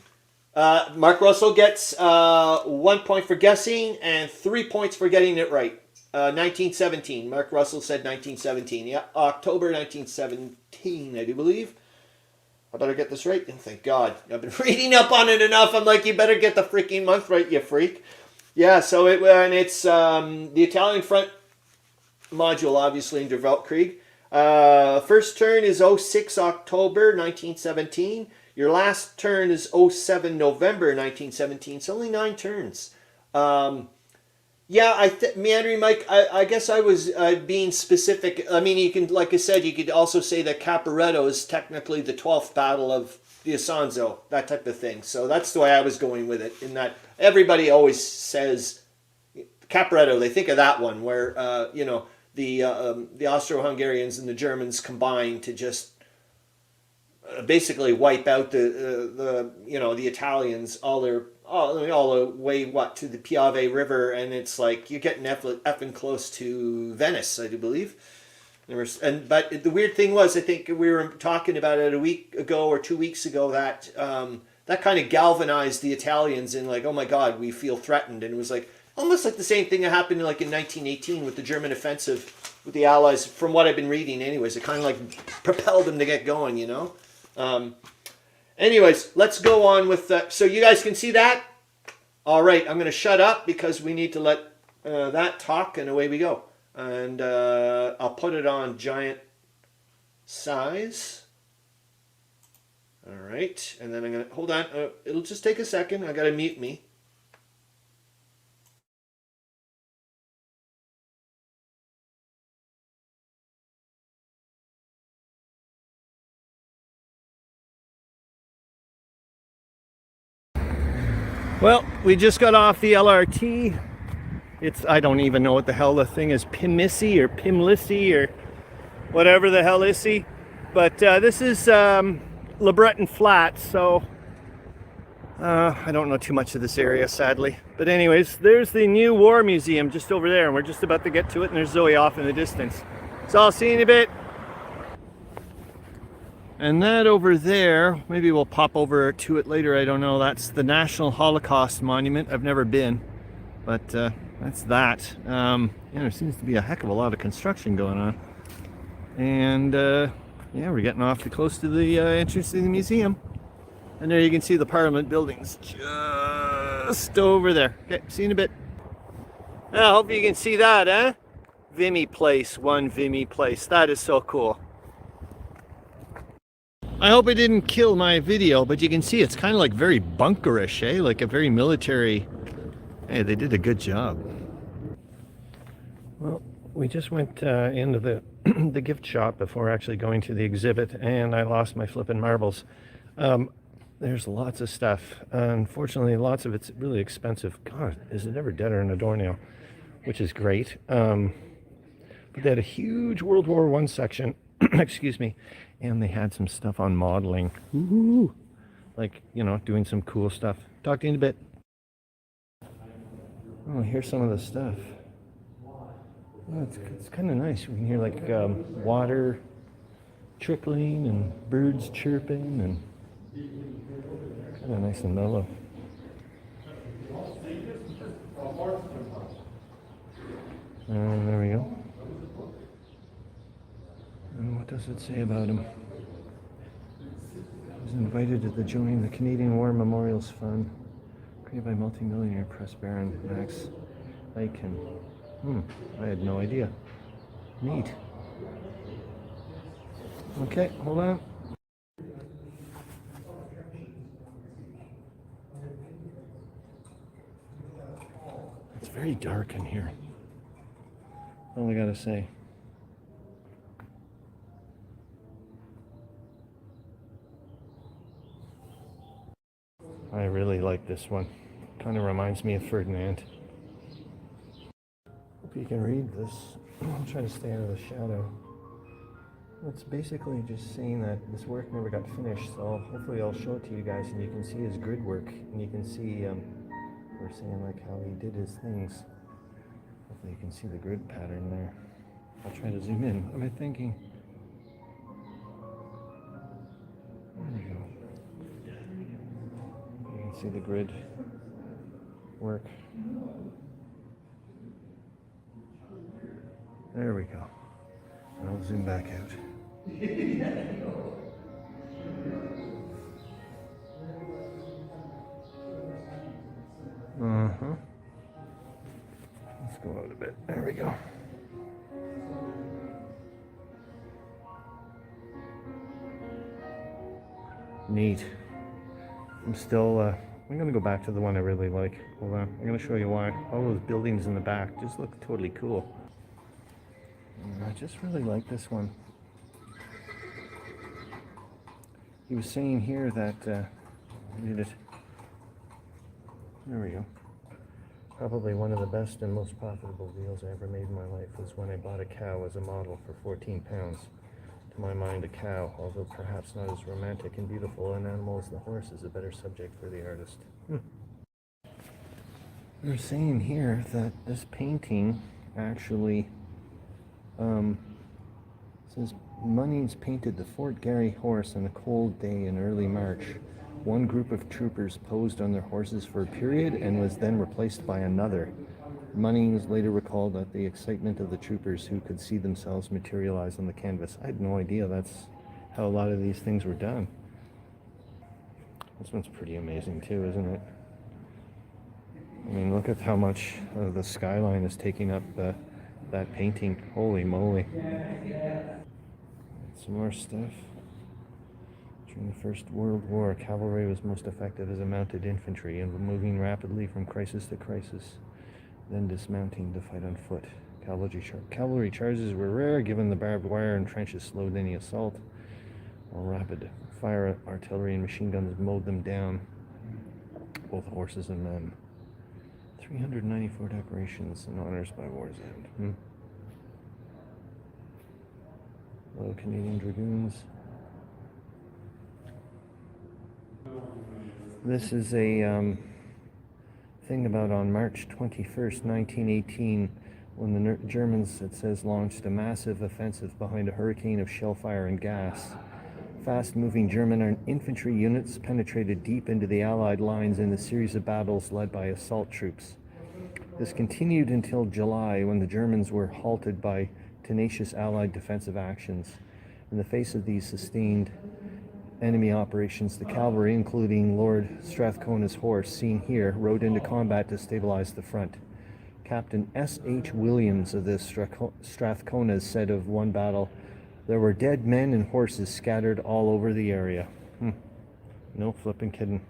Speaker 1: Mark Russell gets 1 point for guessing and 3 points for getting it right. 1917. Mark Russell said 1917. Yeah, October 1917, I do believe. I better get this right. And thank God. I've been reading up on it enough. I'm like, you better get the freaking month right, you freak. Yeah, so it's the Italian front module, obviously, in Der Weltkrieg. First turn is 06 October 1917. Your last turn is 07 November 1917. It's only 9 turns. Yeah, Meandering Mike, I guess I was being specific. I mean, you can, like I said, you could also say that Caporetto is technically the 12th battle of the Isonzo, that type of thing. So that's the way I was going with it, in that everybody always says Caporetto, they think of that one where, the Austro-Hungarians and the Germans combined to just basically wipe out the Italians all the way to the Piave River, and it's like you're getting effing close to Venice, I do believe. But the weird thing was, I think we were talking about it a week ago or 2 weeks ago, that that kind of galvanized the Italians in like, oh my God, we feel threatened, and it was like almost like the same thing that happened like in 1918 with the German offensive with the Allies. From what I've been reading, anyways, it kind of like propelled them to get going, you know. Anyways, let's go on with that. So you guys can see that? All right, I'm going to shut up because we need to let that talk, and away we go. And I'll put it on giant size. All right, and then I'm going to, hold on, it'll just take a second. I got to mute me. Well, we just got off the LRT. I don't even know what the hell the thing is, Pimlissi or Pimlissi or whatever the hell is he. But this is Le Breton Flats, so I don't know too much of this area, sadly. But anyways, there's the new War Museum just over there, and we're just about to get to it, and there's Zoe off in the distance. So I'll see you in a bit. And that over there, maybe we'll pop over to it later, I don't know. That's the National Holocaust Monument. I've never been, but that's that. There seems to be a heck of a lot of construction going on. And yeah, we're getting awfully close to the entrance to the museum. And there you can see the Parliament buildings just over there. Okay, see you in a bit. I hope you can see that, eh? Vimy Place, one Vimy Place. That is so cool. I hope it didn't kill my video, but you can see it's kind of like very bunkerish, eh? Like a very military. Hey, they did a good job. Well, we just went into the the gift shop before actually going to the exhibit, and I lost my flippin' marbles. There's lots of stuff. Unfortunately, lots of it's really expensive. God, is it ever deader in a doornail? Which is great. But they had a huge World War I section. Excuse me. And they had some stuff on modeling. Ooh, like, you know, doing some cool stuff. Talk to you in a bit. Oh, here's some of the stuff. Oh, it's kind of nice. We can hear like water trickling and birds chirping, and kind of nice and mellow. And there we go. And what does it say about him? He was invited to join the Canadian War Memorials Fund, created by multimillionaire press baron Max Aiken. I had no idea. Neat. Okay, hold on. It's very dark in here. All I gotta say. I really like this one. Kind of reminds me of Ferdinand. Hope you can read this. I'll try to stay out of the shadow. It's basically just saying that this work never got finished, so hopefully I'll show it to you guys and you can see his grid work, and you can see, we're saying like how he did his things. Hopefully you can see the grid pattern there. I'll try to zoom in. What am I thinking? There we go. You can see the grid work. There we go. I'll zoom back out. Let's go out a bit. There we go. Neat. I'm still, I'm going to go back to the one I really like. Hold on. I'm going to show you why. All those buildings in the back just look totally cool. And I just really like this one. He was saying here that, read it. There we go. Probably one of the best and most profitable deals I ever made in my life was when I bought a cow as a model for 14 pounds. To my mind, a cow, although perhaps not as romantic and beautiful an animal as the horse, is a better subject for the artist. They're saying here that this painting actually says Munnings painted the Fort Garry horse on a cold day in early March. One group of troopers posed on their horses for a period and was then replaced by another. Munnings later recalled that the excitement of the troopers who could see themselves materialize on the canvas. I had no idea that's how a lot of these things were done. This one's pretty amazing too, isn't it? I mean, look at how much of the skyline is taking up that painting. Holy moly. Some more stuff. During the First World War, cavalry was most effective as a mounted infantry and moving rapidly from crisis to crisis, then dismounting to fight on foot. Cavalry charges were rare given the barbed wire and trenches slowed any assault, while rapid fire artillery and machine guns mowed them down, both horses and men. 394 decorations and honors by war's end. Royal Canadian Dragoons. This is a thing about on March 21st, 1918, when the Germans, it says, launched a massive offensive behind a hurricane of shellfire and gas. Fast-moving German infantry units penetrated deep into the Allied lines in a series of battles led by assault troops. This continued until July, when the Germans were halted by tenacious Allied defensive actions. In the face of these sustained enemy operations, the cavalry, including Lord Strathcona's horse, seen here, rode into combat to stabilize the front. Captain S.H. Williams of the Strathconas said of one battle, "There were dead men and horses scattered all over the area." No flipping kidding.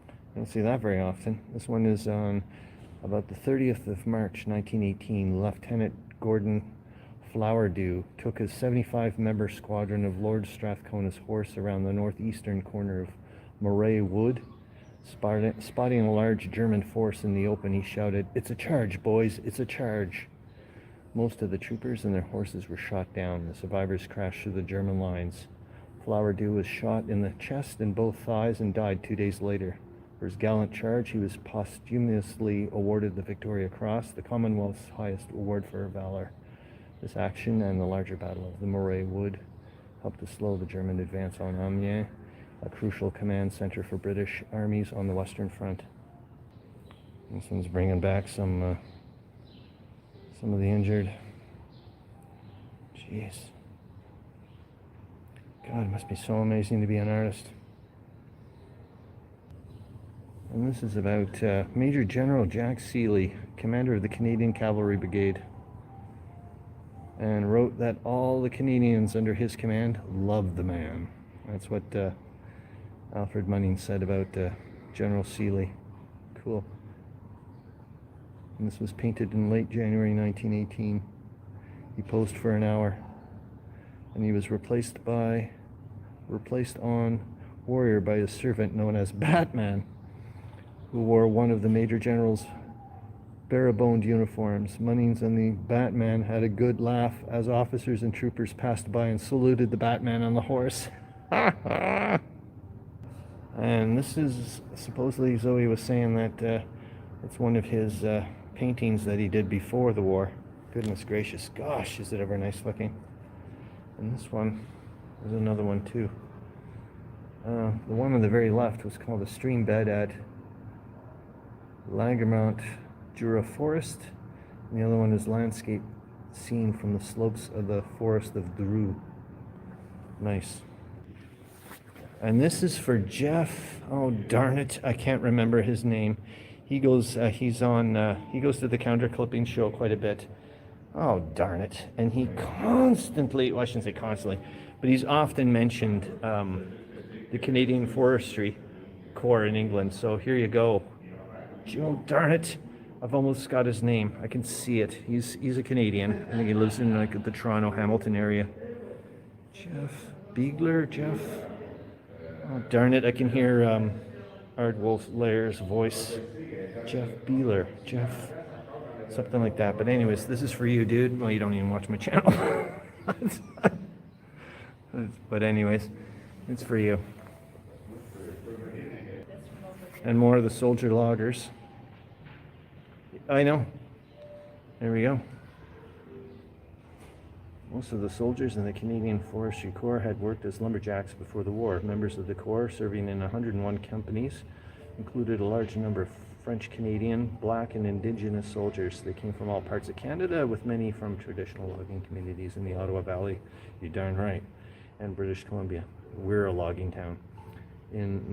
Speaker 1: I don't see that very often. This one is on about the 30th of March, 1918. Lieutenant Gordon Flowerdew took his 75-member squadron of Lord Strathcona's horse around the northeastern corner of Moray Wood. Spotting a large German force in the open, he shouted, "It's a charge, boys, it's a charge." Most of the troopers and their horses were shot down. The survivors crashed through the German lines. Flowerdew was shot in the chest and both thighs and died 2 days later. For his gallant charge, he was posthumously awarded the Victoria Cross, the Commonwealth's highest award for valor. This action and the larger Battle of the Moray Wood helped to slow the German advance on Amiens, a crucial command center for British armies on the Western Front. This one's bringing back some of the injured. Jeez. God, it must be so amazing to be an artist. And this is about Major General Jack Seeley, commander of the Canadian Cavalry Brigade, and wrote that all the Canadians under his command loved the man. That's what Alfred Munnings said about General Seeley. Cool. And this was painted in late January 1918. He posed for an hour, and he was replaced on Warrior by his servant known as Batman, who wore one of the Major General's bare-boned uniforms. Munnings and the Batman had a good laugh as officers and troopers passed by and saluted the Batman on the horse. And this is supposedly, Zoe was saying that it's one of his paintings that he did before the war. Goodness gracious, gosh, is it ever nice looking. And this one, there's another one too. The one on the very left was called a stream bed at Langermount Jura Forest, and the other one is landscape scene from the slopes of the forest of Dreux. Nice. And this is for Jeff. Oh darn it, I can't remember his name. He goes to the counter clipping show quite a bit. Oh darn it. And he constantly, well, I shouldn't say constantly, but he's often mentioned the Canadian Forestry Corps in England. So here you go. Oh darn it, I've almost got his name. I can see it. He's a Canadian. I think he lives in like the Toronto, Hamilton area. Jeff Beegler, Jeff. Oh darn it, I can hear Ardwolf Lair's voice. Jeff Beeler, Jeff, something like that. But anyways, this is for you, dude. Well, you don't even watch my channel. But anyways, it's for you. And more of the soldier loggers. I know. There we go. Most of the soldiers in the Canadian Forestry Corps had worked as lumberjacks before the war. Members of the Corps serving in 101 companies included a large number of French, Canadian, Black, and Indigenous soldiers. They came from all parts of Canada, with many from traditional logging communities in the Ottawa Valley. You're darn right. And British Columbia. We're a logging town. In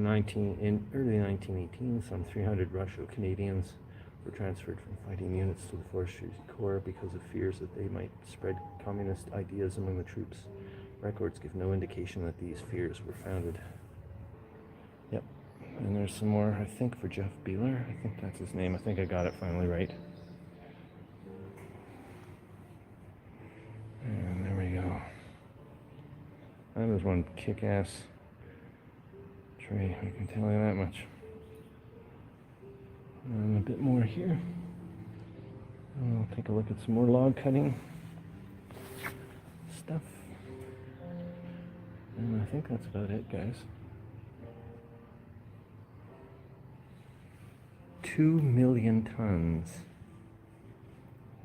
Speaker 1: early 1918, some 300 Russo-Canadians were transferred from fighting units to the Forestry Corps because of fears that they might spread communist ideas among the troops. Records give no indication that these fears were founded. Yep. And there's some more, I think, for Jeff Beeler. I think that's his name. I think I got it finally right. And there we go. That was one kick-ass tree, I can tell you that much. And a bit more here. I'll take a look at some more log cutting stuff. And I think that's about it, guys. 2 million tons.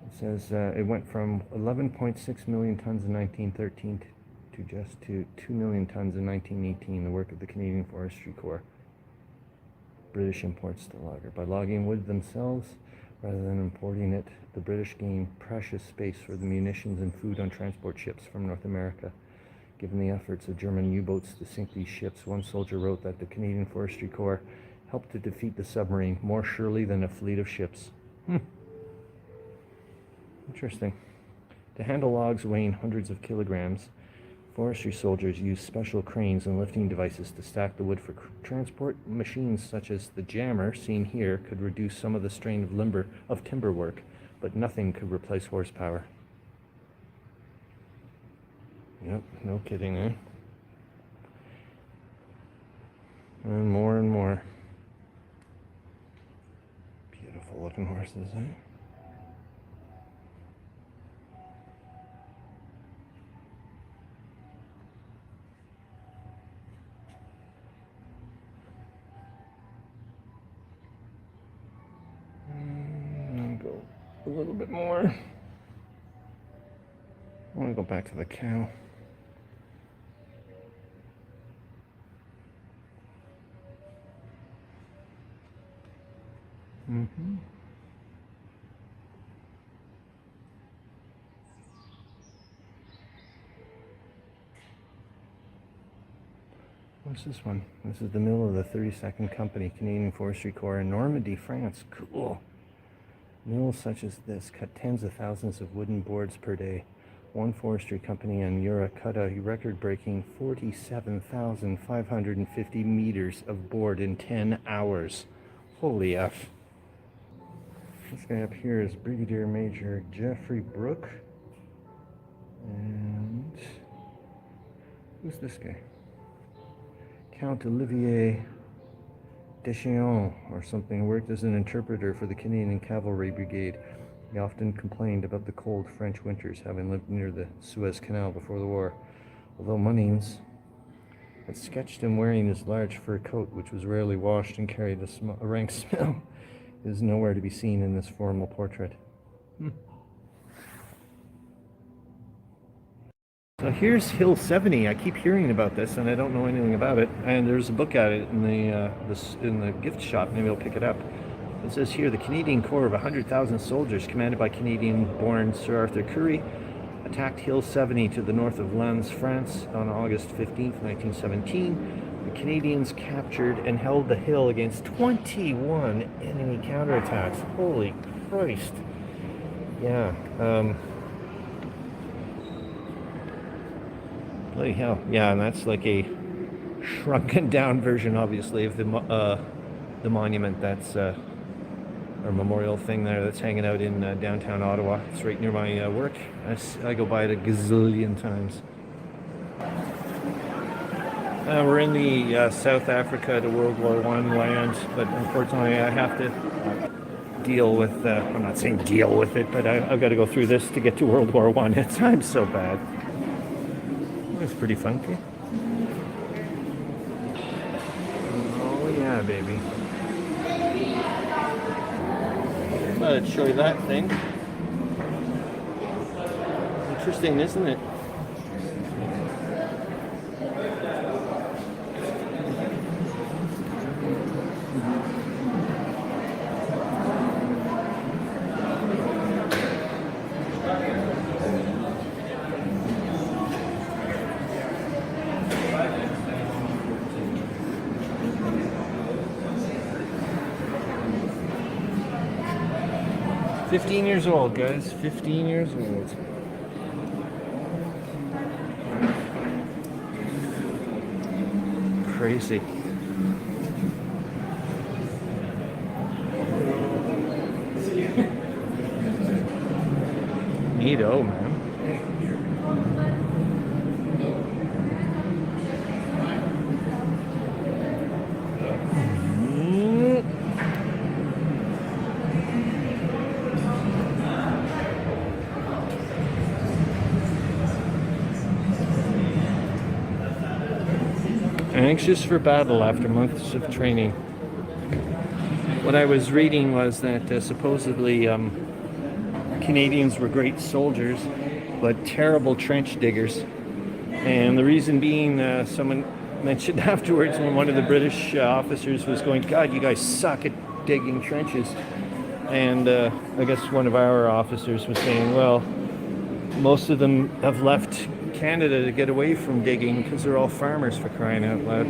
Speaker 1: It says it went from 11.6 million tons in 1913 to just 2 million tons in 1918, the work of the Canadian Forestry Corps. British imports the logger. By logging wood themselves, rather than importing it, the British gained precious space for the munitions and food on transport ships from North America. Given the efforts of German U-boats to sink these ships, one soldier wrote that the Canadian Forestry Corps helped to defeat the submarine more surely than a fleet of ships. Interesting. To handle logs weighing hundreds of kilograms, forestry soldiers used special cranes and lifting devices to stack the wood for transport. Machines such as the jammer seen here could reduce some of the strain of timber work, but nothing could replace horsepower. Yep, no kidding, eh? And more and more. Beautiful looking horses, eh? Go a little bit more. I want to go back to the cow. What's this one? This is the mill of the 32nd Company, Canadian Forestry Corps in Normandy, France. Cool. Mills such as this cut tens of thousands of wooden boards per day. One forestry company in Europe cut a record-breaking 47,550 meters of board in 10 hours. Holy F. This guy up here is Brigadier Major Jeffrey Brooke. And who's this guy? Count Olivier
Speaker 2: Deschamps or something, worked as an interpreter for the Canadian Cavalry Brigade. He often complained about the cold French winters, having lived near the Suez Canal before the war. Although Munnings had sketched him wearing his large fur coat, which was rarely washed and carried a rank smell, it is nowhere to be seen in this formal portrait. So here's Hill 70. I keep hearing about this, and I don't know anything about it. And there's a book at it in the gift shop. Maybe I'll pick it up. It says here, the Canadian Corps of 100,000 soldiers, commanded by Canadian-born Sir Arthur Currie, attacked Hill 70 to the north of Lens, France, on August 15, 1917. The Canadians captured and held the hill against 21 enemy counterattacks. Holy Christ! Yeah. Bloody hell. Yeah, and that's like a shrunken down version, obviously, of the monument that's, or memorial thing there that's hanging out in downtown Ottawa. It's right near my work. I go by it a gazillion times. We're in the South Africa to World War I land, but unfortunately I have to deal with, I'm not saying deal with it, but I've got to go through this to get to World War I. I'm so bad. It's pretty funky. Oh yeah, baby. Thought I'd show you that thing. Interesting, isn't it? "15 years old, guys. 15 years old. Crazy. Neato, man. Anxious for battle after months of training. What I was reading was that supposedly Canadians were great soldiers, but terrible trench diggers. And the reason being, someone mentioned afterwards when one of the British officers was going, "God, you guys suck at digging trenches." And I guess one of our officers was saying, well, most of them have left Canada to get away from digging because they're all farmers, for crying out loud. I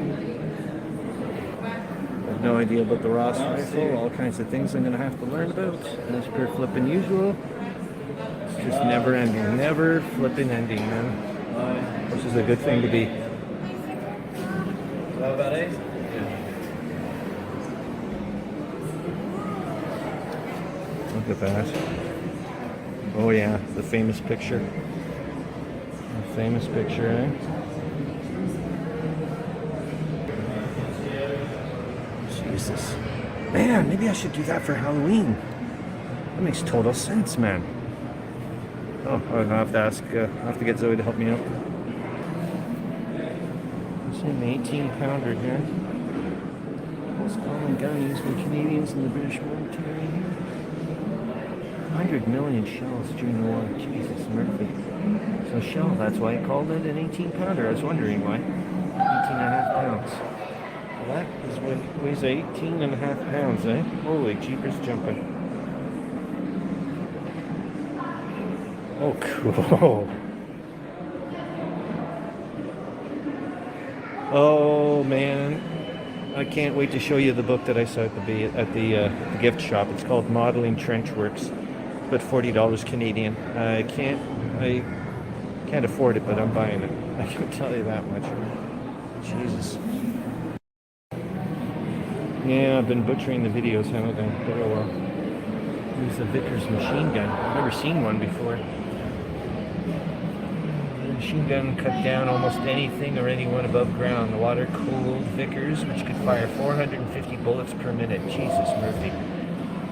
Speaker 2: have no idea about the Ross rifle, all kinds of things I'm going to have to learn about, as per flippin' usual. It's just never ending, never flippin' ending, man. Which is a good thing to be.
Speaker 3: About 8?
Speaker 2: Look at that. Oh yeah, the famous picture. The famous picture, eh? Jesus. Man, maybe I should do that for Halloween. That makes total sense, man. Oh, I'll have to ask, I'll have to get Zoe to help me out. It's an 18-pounder here. Most common gun used by Canadians in the British military. 100 million shells during the war. Jesus, Murphy. So shell, that's why I called it an 18-pounder. I was wondering why. 18.5 pounds. Well, that is what weighs 18.5 pounds, eh? Holy jeepers jumping. Oh, cool. Oh, man. I can't wait to show you the book that I saw at the gift shop. It's called Modeling Trench Works. But $40 Canadian. I can't afford it, but I'm buying it. I can tell you that much. Jesus. Yeah, I've been butchering the videos, haven't I? But oh well. Here's a Vickers machine gun. I've never seen one before. machine gun cut down almost anything or anyone above ground. The water-cooled Vickers, which could fire 450 bullets per minute. Jesus, Murphy.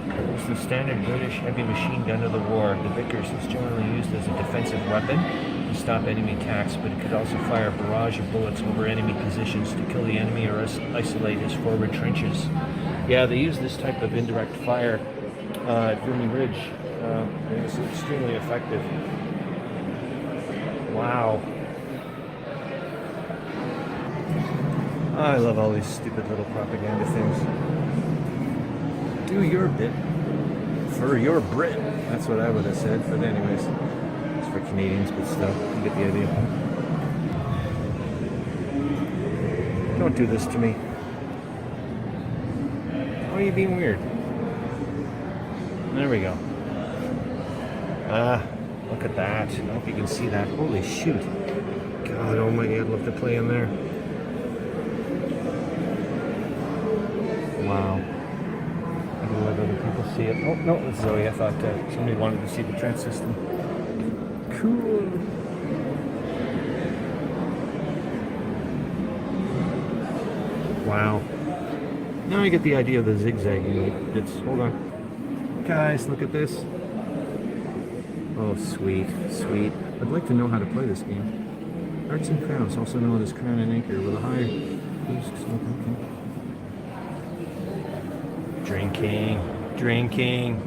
Speaker 2: It was the standard British heavy machine gun of the war. The Vickers was generally used as a defensive weapon to stop enemy attacks, but it could also fire a barrage of bullets over enemy positions to kill the enemy or isolate his forward trenches. Yeah, they use this type of indirect fire at Vimy Ridge. And it's extremely effective. Wow. I love all these stupid little propaganda things. Do your bit for your Brit. That's what I would have said, but anyways, it's for Canadians, but still, you get the idea. Don't do this to me. Why are you being weird? There we go. Ah, look at that. I hope you can see that. Holy shoot. God almighty, I'd love to play in there. Wow. I don't let other people see it. Oh, no, it's Zoe. I thought somebody wanted to see the trench system. Cool. Wow. Now I get the idea of the zigzagging. Hold on. Guys, look at this. Oh, sweet, sweet. I'd like to know how to play this game. Arts and Crowns, also known as Crown and Anchor, with a high boost. Drinking.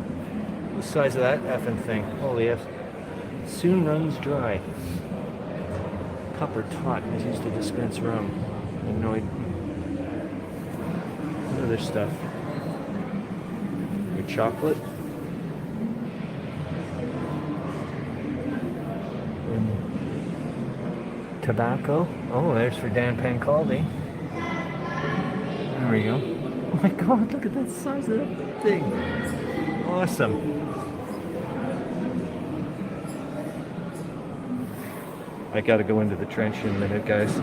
Speaker 2: The size of that effing thing. Holy F. Soon runs dry. Copper tot is used to dispense rum. Annoyed. Other stuff. Your chocolate. Tobacco. Oh, there's for Dan Pancaldi. There we go. Oh my God, look at that size of that thing. Awesome. I gotta go into the trench in a minute, guys.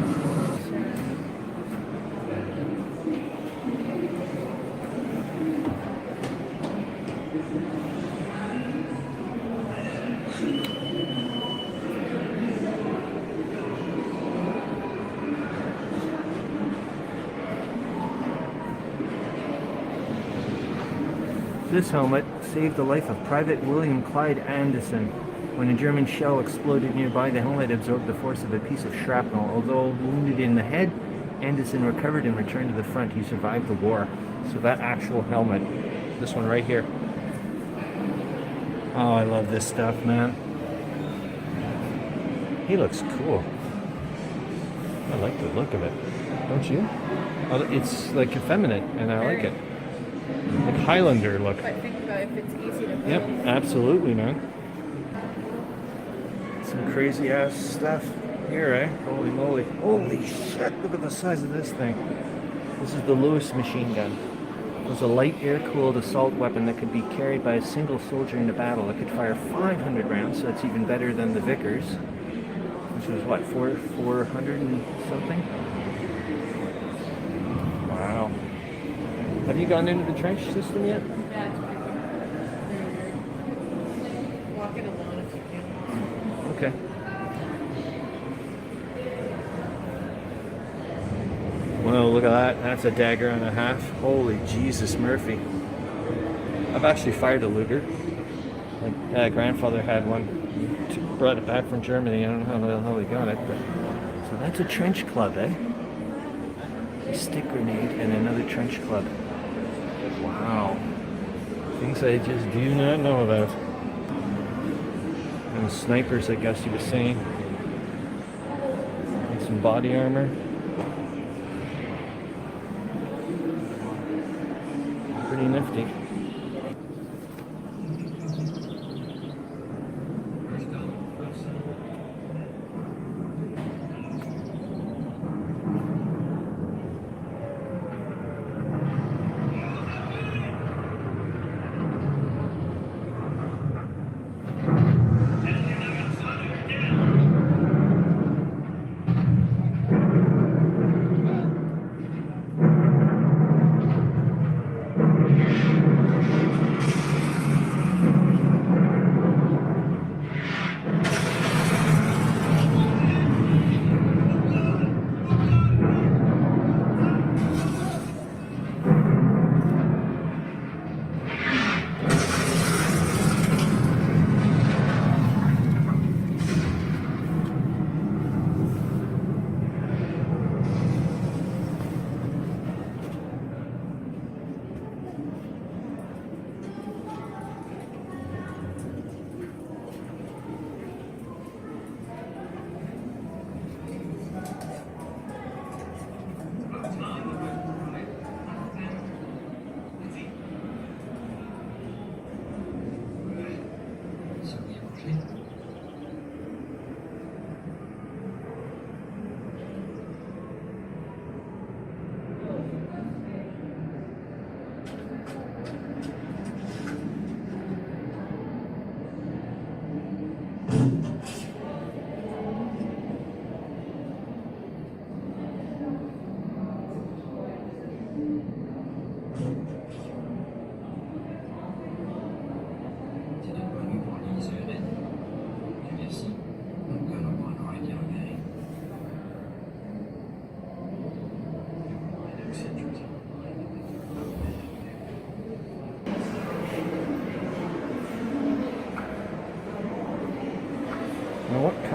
Speaker 2: This helmet saved the life of Private William Clyde Anderson. When a German shell exploded nearby, the helmet absorbed the force of a piece of shrapnel. Although wounded in the head, Anderson recovered and returned to the front. He survived the war. So that actual helmet, this one right here. Oh, I love this stuff, man. He looks cool. I like the look of it. Don't you? It's like effeminate, and I like it. Like Highlander look.
Speaker 3: But think about if it's easy to move.
Speaker 2: Yep, absolutely, man. Some crazy ass stuff here, eh? Holy moly. Holy shit, look at the size of this thing. This is the Lewis machine gun. It was a light air-cooled assault weapon that could be carried by a single soldier in a battle. It could fire 500 rounds, so that's even better than the Vickers, which was what, 400 and something? Wow. Have you gone into the trench system yet?
Speaker 3: Yeah, it's pretty cool. Walk it alone if you can.
Speaker 2: Okay. Well, look at that. That's a dagger and a half. Holy Jesus, Murphy. I've actually fired a Luger. My grandfather had one. Brought it back from Germany. I don't know how he got it. But... So that's a trench club, eh? A stick grenade and another trench club. Wow. Things I just do not know about. And snipers, I guess you were saying. And some body armor. Pretty nifty.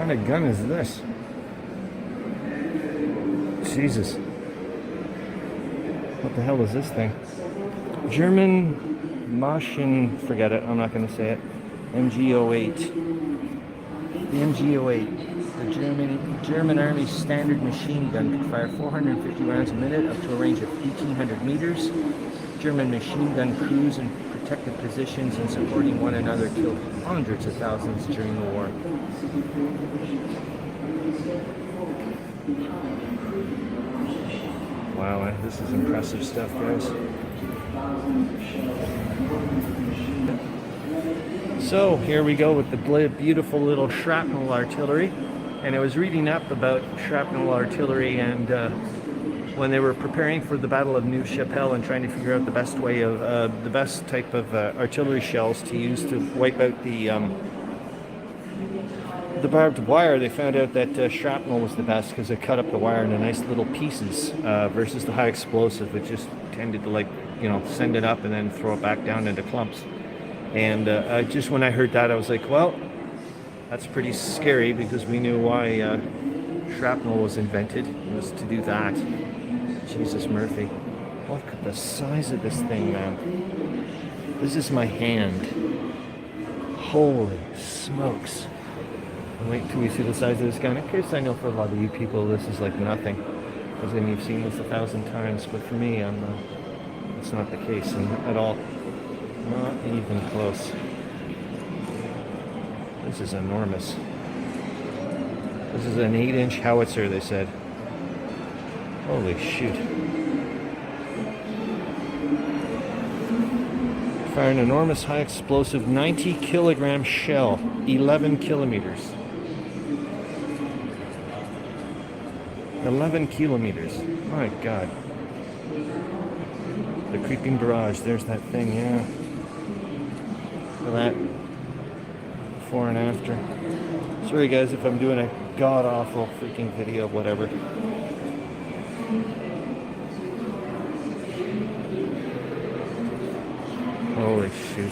Speaker 2: kind of gun is this? Jesus. What the hell is this thing? German Maschinen, forget it, I'm not going to say it. MG-08. The MG-08, the German Army standard machine gun, could fire 450 rounds a minute up to a range of 1,800 meters. German machine gun crews in protected positions and supporting one another killed hundreds of thousands during the war. Wow, this is impressive stuff, guys. So here we go with the beautiful little shrapnel artillery. And I was reading up about shrapnel artillery and when they were preparing for the Battle of Neuve Chapelle and trying to figure out the best way of the best type of artillery shells to use to wipe out the barbed wire, they found out that shrapnel was the best because it cut up the wire into nice little pieces versus the high explosive, which just tended to, like, you know, send it up and then throw it back down into clumps. And just when I heard that, I was like, well, that's pretty scary, because we knew why shrapnel was invented. It was to do that. Jesus Murphy. Look at the size of this thing, man. This is my hand. Holy smokes. And wait till we see the size of this gun. In case I know for a lot of you people this is like nothing, because then you've seen this 1,000 times, but for me, it's not the case at all. Not even close. This is enormous. This is an 8-inch howitzer, they said. Holy shoot. Fire an enormous high explosive 90 kilogram shell, 11 kilometers. 11 kilometers. My God. The creeping barrage. There's that thing, yeah. Look at that. Before and after. Sorry guys if I'm doing a god-awful freaking video, whatever. Holy shoot.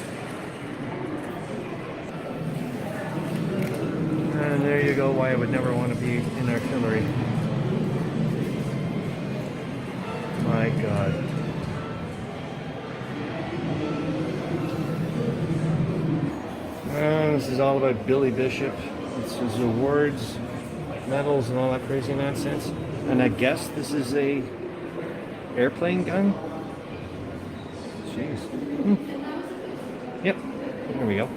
Speaker 2: And there you go, why I would never want to be in artillery. My God. This is all about Billy Bishop. This is awards, medals, and all that crazy nonsense. And I guess this is a airplane gun? Jeez. Yep, there we go.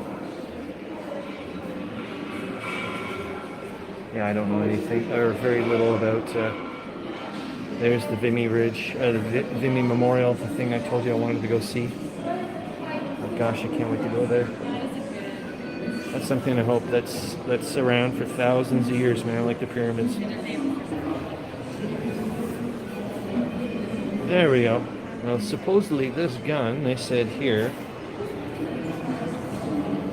Speaker 2: Yeah, I don't know anything, or very little about, there's the Vimy Ridge, the Vimy Memorial, the thing I told you I wanted to go see. Oh gosh, I can't wait to go there. That's something I hope that's around for thousands of years, man, like the pyramids. There we go. Well, supposedly this gun, they said here,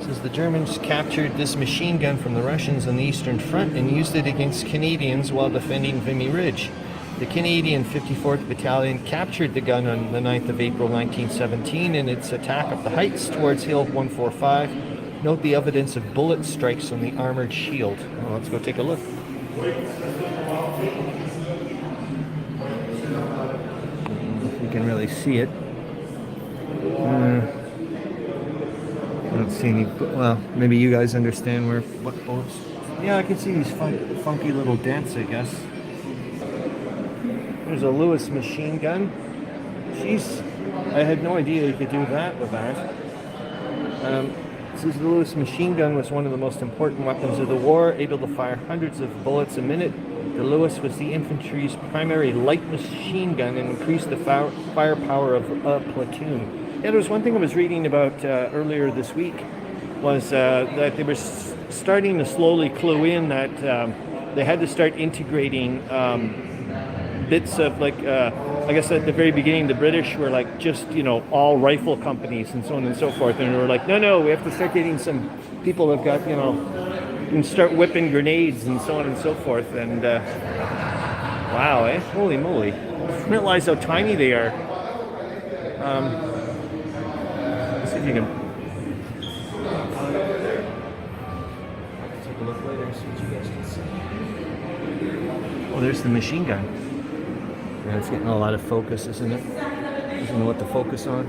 Speaker 2: says the Germans captured this machine gun from the Russians on the Eastern Front and used it against Canadians while defending Vimy Ridge. The Canadian 54th Battalion captured the gun on the 9th of April 1917 in its attack up the heights towards Hill 145. Note the evidence of bullet strikes on the armored shield. Well, let's go take a look. If you can really see it. I don't see any, well, maybe you guys understand what bullets. Yeah, I can see these funky little dents, I guess. There's a Lewis machine gun. Jeez, I had no idea you could do that with that. This Lewis machine gun was one of the most important weapons of the war, able to fire hundreds of bullets a minute. The Lewis was the infantry's primary light machine gun and increased the firepower of a platoon. Yeah, there was one thing I was reading about earlier this week, was that they were starting to slowly clue in that they had to start integrating bits of, like, I guess at the very beginning the British were like just, you know, all rifle companies and so on and so forth, and they were like, no, we have to start getting some people that've got, you know, and start whipping grenades and so on and so forth. And wow, holy moly, I didn't realize how tiny they are. Let's see if you can take a look later, see what you guys can Oh, there's the machine gun. Yeah, it's getting a lot of focus, isn't it? Doesn't know what to focus on.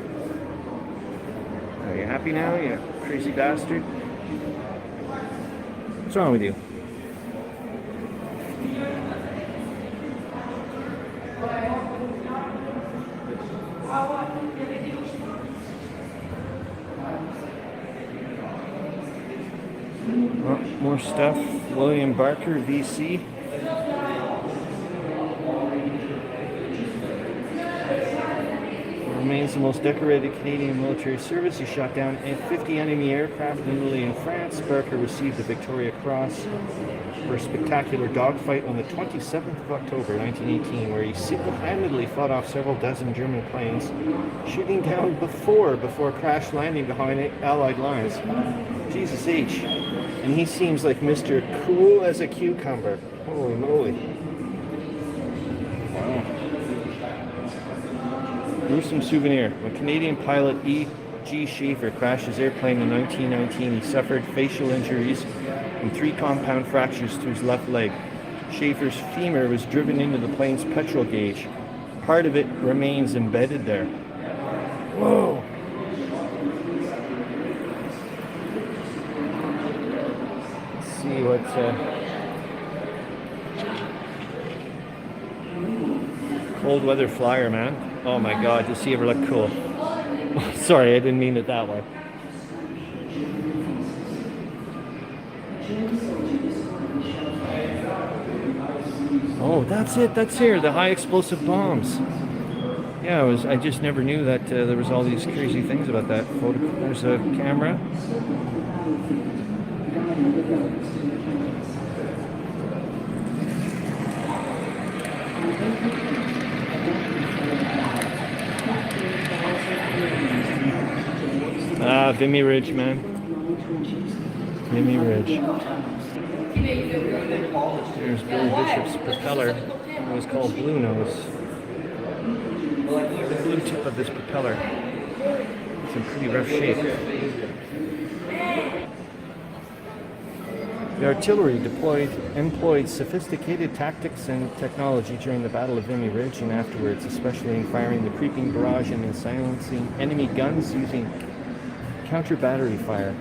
Speaker 2: Are you happy now, you crazy bastard? What's wrong with you? Oh, more stuff. William Barker, VC. Remains the most decorated Canadian military service. He shot down 50 enemy aircraft in Italy and France. Barker received the Victoria Cross for a spectacular dogfight on the 27th of October 1918, where he single-handedly fought off several dozen German planes, shooting down before crash landing behind Allied lines. Jesus H. And he seems like Mr. Cool as a cucumber. Holy moly. Wow. Gruesome souvenir. When Canadian pilot E.G. Schaefer crashed his airplane in 1919, he suffered facial injuries and 3 compound fractures to his left leg. Schaefer's femur was driven into the plane's petrol gauge. Part of it remains embedded there. Whoa! Let's see what... Cold weather flyer, man. Oh my god, does he ever look cool? Sorry, I didn't mean it that way. Oh, that's it. That's here. The high explosive bombs. Yeah, I just never knew that there was all these crazy things about that photo. There's a camera. Ah, Vimy Ridge, man. Vimy Ridge. There's Billy Bishop's propeller. It was called Blue Nose. The blue tip of this propeller. It's in pretty rough shape. The artillery employed sophisticated tactics and technology during the Battle of Vimy Ridge and afterwards, especially in firing the creeping barrage and in silencing enemy guns using counter-battery fire.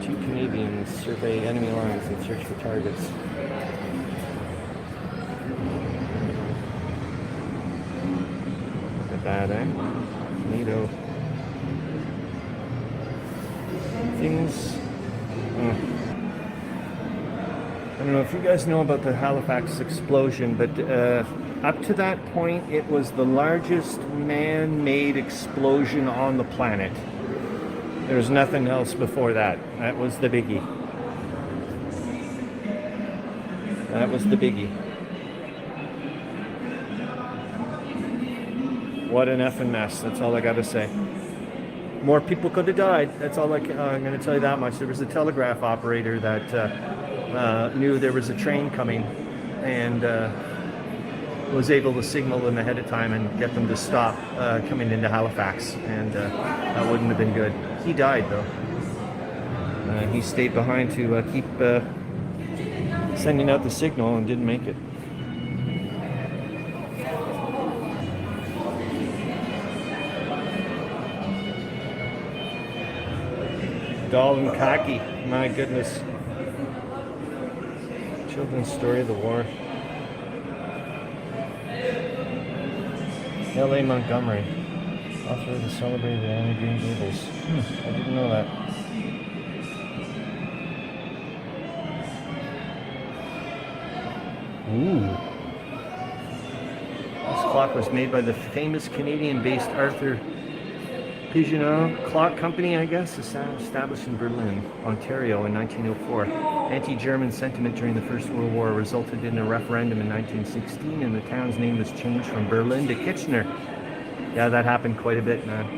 Speaker 2: 2 Canadians survey enemy lines and search for targets. Look at that, eh? Neato. Things... I don't know if you guys know about the Halifax explosion, but up to that point, it was the largest man-made explosion on the planet. There was nothing else before that. That was the biggie. That was the biggie. What an effing mess. That's all I gotta say. More people could have died. That's all I'm going to tell you that much. There was a telegraph operator that knew there was a train coming and was able to signal them ahead of time and get them to stop coming into Halifax. And that wouldn't have been good. He died, though. He stayed behind to keep sending out the signal and didn't make it. Doll and khaki, my goodness. Children's story of the war. L.A. Montgomery, author of the celebrated Anne Green Gables. I didn't know that. Ooh. This clock was made by the famous Canadian-based Arthur Pigeonneau Clock Company, I guess, established in Berlin, Ontario in 1904. Anti-German sentiment during the First World War resulted in a referendum in 1916, and the town's name was changed from Berlin to Kitchener. Yeah, that happened quite a bit, man.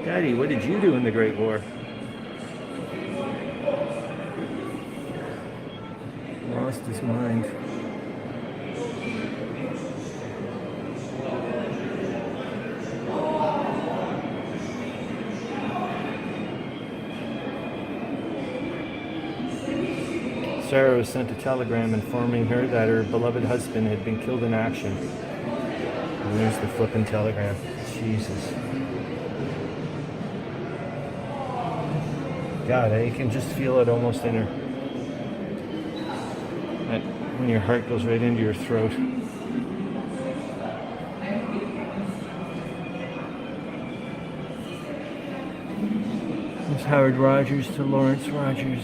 Speaker 2: Daddy, what did you do in the Great War? Lost his mind. Sarah was sent a telegram informing her that her beloved husband had been killed in action. And there's the flippin' telegram. Jesus. God, you can just feel it almost in her. That when your heart goes right into your throat. It's Howard Rogers to Lawrence Rogers.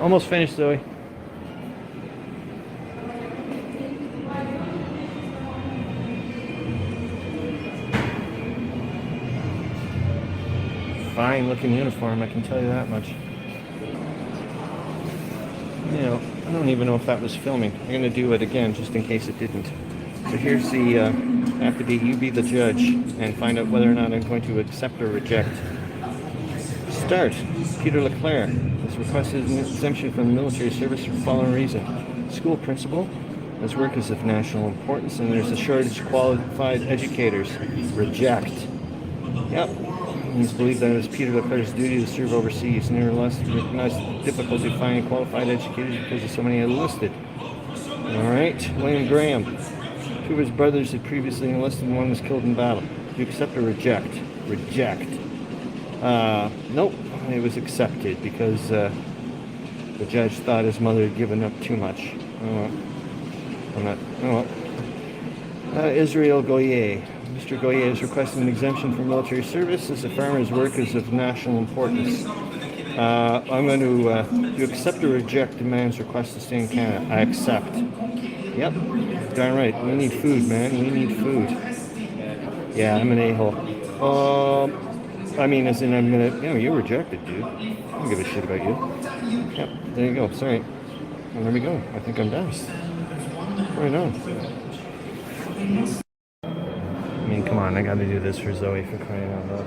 Speaker 2: Almost finished, Zoe. Fine looking uniform, I can tell you that much. You know, I don't even know if that was filming. I'm going to do it again just in case it didn't. So here's the, have to be, you be the judge and find out whether or not I'm going to accept or reject. Start. Peter Leclerc has requested an exemption from the military service for the following reason. School principal. His work is of national importance and there's a shortage of qualified educators. Reject. Yep. It's believed that it was Peter Leclerc's duty to serve overseas. Nevertheless, he recognized the difficulty of finding qualified educators because of so many enlisted. Alright, William Graham. Two of his brothers had previously enlisted and one was killed in battle. Do you accept or reject? Reject. Nope. It was accepted because the judge thought his mother had given up too much. Oh well. I'm not. Oh well. Israel Goyer. Mr. Goyer is requesting an exemption from military service as the farmer's work is of national importance. I'm going to you accept or reject the man's request to stay in Canada? I accept. Yep, darn right. We need food, man. We need food. Yeah, I'm an a-hole. I mean, as in I'm gonna. You know, you're rejected, dude. I don't give a shit about you. Yep, there you go. Sorry. Well, there we go. I think I'm done. Right on. I mean, come on, I gotta do this for Zoe for crying out loud.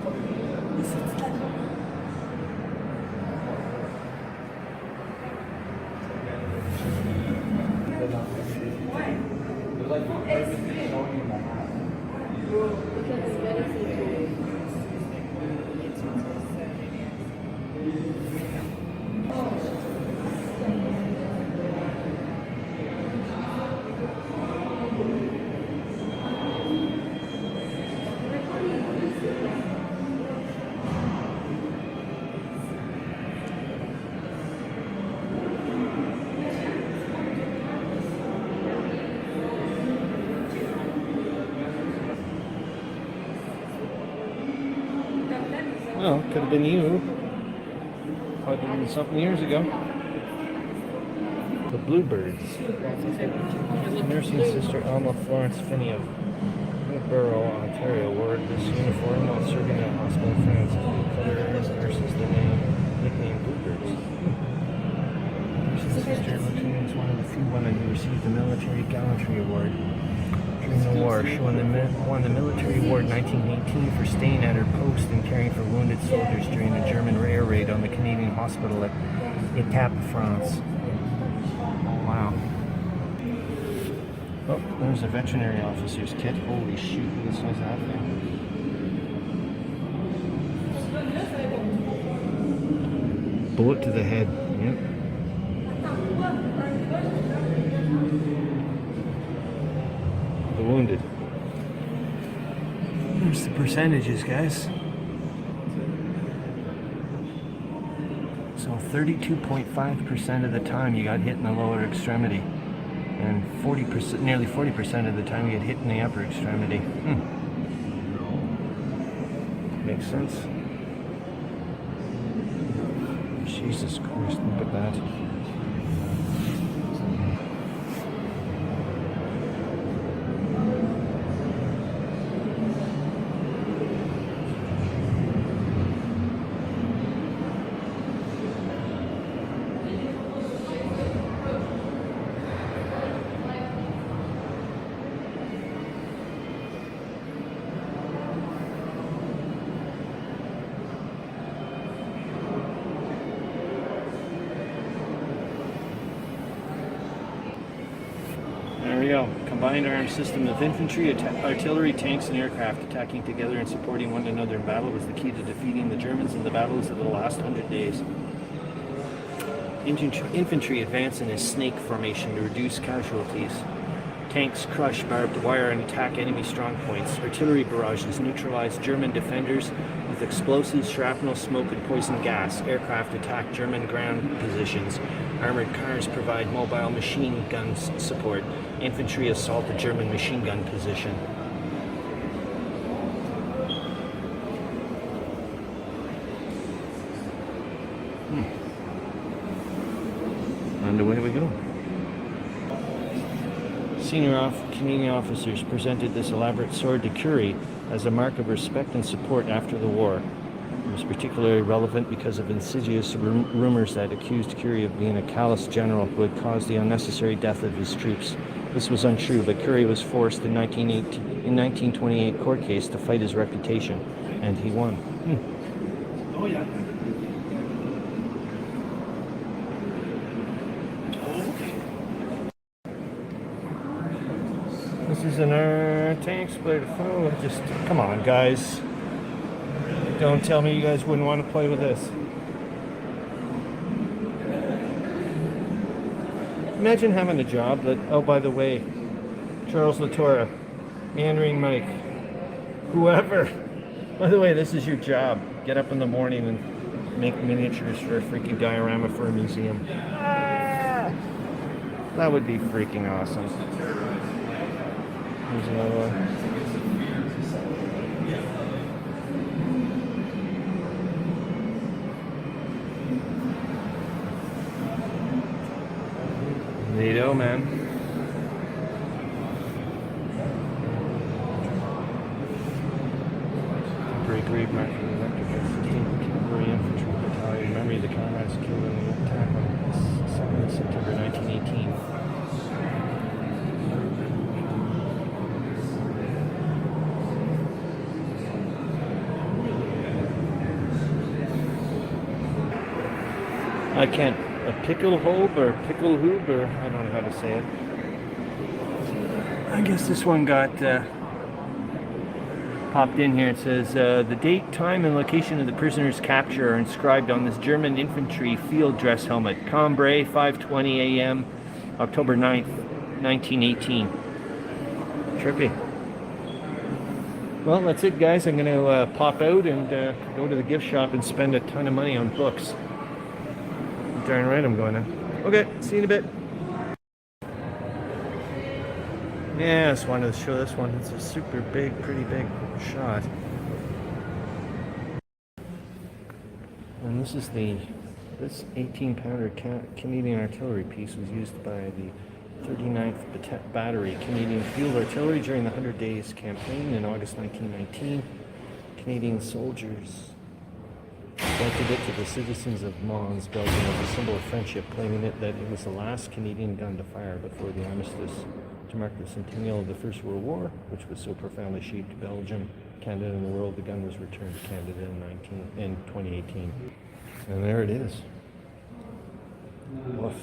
Speaker 2: Well, could have been you. Probably been something years ago. The Bluebirds. Nursing Sister Alma Florence Finney of Borough, Ontario, wore this uniform while serving at a hospital in France. Other Arends nurses the nickname Bluebirds. Nursing Sister Latora is one of the few women who received the Military Gallantry Award. During the war, she won the Military Award in 1918 for staying at her post and caring for wounded soldiers during the German air raid on the Canadian hospital at Étape, France. Wow. Oh, there's a veterinary officer's kit. Holy shoot, who the size that thing? Bullet to the head. Yep. The wounded. There's the percentages, guys. So 32.5% of the time you got hit in the lower extremity, and 40%, nearly 40% of the time you get hit in the upper extremity. Makes sense. Jesus Christ, look at that. There we go. Combined armed system of infantry, artillery, tanks, and aircraft attacking together and supporting one another in battle was the key to defeating the Germans in the battles of the last 100 days. Infantry advance in a snake formation to reduce casualties. Tanks crush barbed wire and attack enemy strongpoints. Artillery barrages neutralize German defenders with explosives, shrapnel, smoke, and poison gas. Aircraft attack German ground positions. Armored cars provide mobile machine guns support. Infantry assault the German machine gun position. And away we go. Senior Canadian officers presented this elaborate sword to Curie as a mark of respect and support after the war. It was particularly relevant because of insidious rumors that accused Curie of being a callous general who had caused the unnecessary death of his troops. This was untrue, but Curie was forced in 1928 court case to fight his reputation, and he won. Oh yeah. This is an tank split. Oh, just come on, guys. Don't tell me you guys wouldn't want to play with this. Imagine having a job that, oh, by the way, Charles Latora, Meandering Mike, whoever. By the way, this is your job. Get up in the morning and make miniatures for a freaking diorama for a museum. Ah! That would be freaking awesome. Here's another one. Neato, man. Temporary grave mark for the electric 15th Cavalry Infantry Battalion. Memory of the comrades killed in the attack on 2nd September 1918. I can't. A pickle hobe or pickle hoob, or I don't know how to say it. I guess this one got popped in here. It says the date, time, and location of the prisoner's capture are inscribed on this German infantry field dress helmet. Cambrai, 5:20 a.m., October 9th, 1918. Trippy. Well, that's it, guys. I'm going to pop out and go to the gift shop and spend a ton of money on books. Darn right I'm going to. Okay, see you in a bit. Yeah, I just wanted to show this one. It's a super big, pretty big shot. And this is this 18-pounder Canadian artillery piece was used by the 39th Battery Canadian Field Artillery during the 100 Days campaign in August 1919. Canadian soldiers presented it to the citizens of Mons, Belgium, as a symbol of friendship, claiming that it was the last Canadian gun to fire before the armistice to mark the centennial of the First World War, which was so profoundly shaped Belgium, Canada, and the world. The gun was returned to Canada in 2018. And there it is. Woof.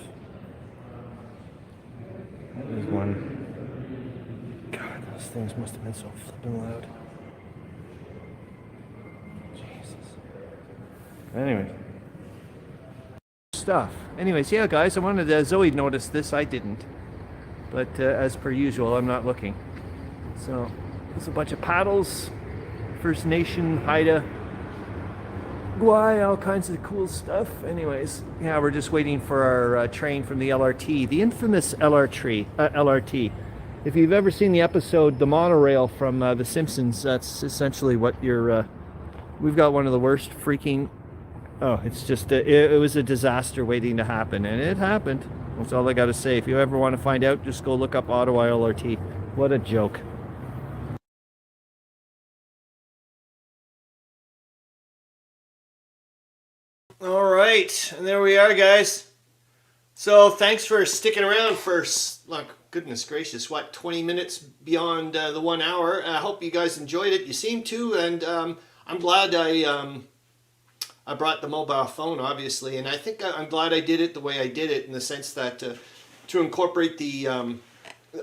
Speaker 2: There's one. God, those things must have been so flippin' loud. Anyway, stuff. Anyways, yeah, guys, I wanted Zoe noticed this. I didn't, but as per usual, I'm not looking. So there's a bunch of paddles, First Nation, Haida, Guay, all kinds of cool stuff. Anyways, yeah, we're just waiting for our train from the LRT, the infamous LRT. If you've ever seen the episode "The Monorail" from The Simpsons, that's essentially what you're. We've got one of the worst freaking. Oh, it's just, it was a disaster waiting to happen, and it happened. That's all I got to say. If you ever want to find out, just go look up Ottawa LRT. What a joke.
Speaker 1: All right, and there we are, guys. So thanks for sticking around for, like, goodness gracious, what, 20 minutes beyond the 1 hour. I hope you guys enjoyed it. You seem to, and I'm glad I brought the mobile phone, obviously, and I think I'm glad I did it the way I did it, in the sense that to incorporate the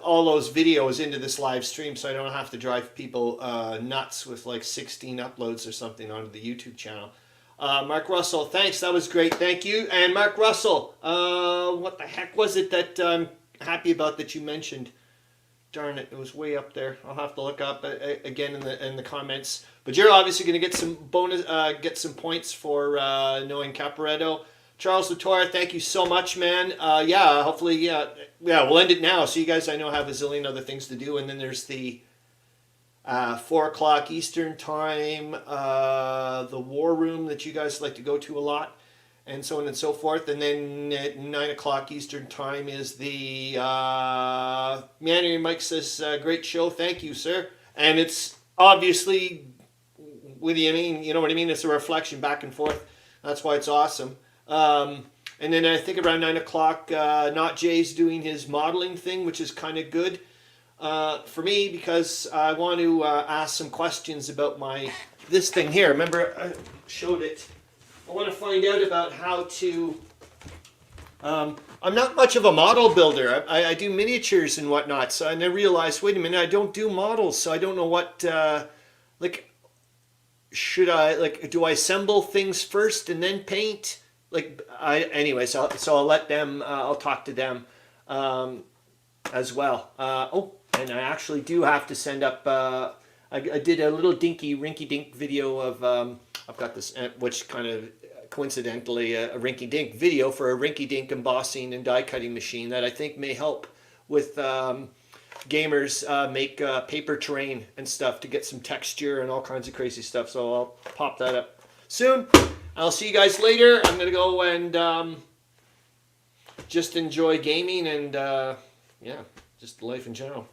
Speaker 1: all those videos into this live stream, so I don't have to drive people nuts with like 16 uploads or something onto the YouTube channel. Mark Russell, thanks. That was great. Thank you. And Mark Russell, what the heck was it that I'm happy about that you mentioned? Darn it, it was way up there. I'll have to look up again in the comments. But you're obviously going to get some bonus, get some points for knowing Caporetto. Charles Latora, thank you so much, man. Yeah, hopefully, yeah, we'll end it now. So you guys, I know, have a zillion other things to do. And then there's the 4 o'clock Eastern time, the war room that you guys like to go to a lot, and so on and so forth. And then at 9 o'clock Eastern time is the Meandering. Mike says, great show. Thank you, sir. And it's obviously, what do you mean? You know what I mean? It's a reflection back and forth. That's why it's awesome. And then I think around 9 o'clock, Not Jay's doing his modeling thing, which is kind of good for me, because I want to ask some questions about this thing here. Remember, I showed it. I want to find out about how to... I'm not much of a model builder. I do miniatures and whatnot, so and I realized, wait a minute, I don't do models, so I don't know what... should I, do I assemble things first and then paint? Anyway, so I'll let them, I'll talk to them as well. And I actually do have to send up, I did a little rinky-dink video of, I've got this, which kind of coincidentally a rinky-dink video for a rinky-dink embossing and die cutting machine that I think may help with gamers make paper terrain and stuff to get some texture and all kinds of crazy stuff. So I'll pop that up soon. I'll see you guys later. I'm going to go and just enjoy gaming and, yeah, just life in general.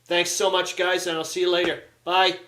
Speaker 1: Thanks so much, guys, and I'll see you later. Bye.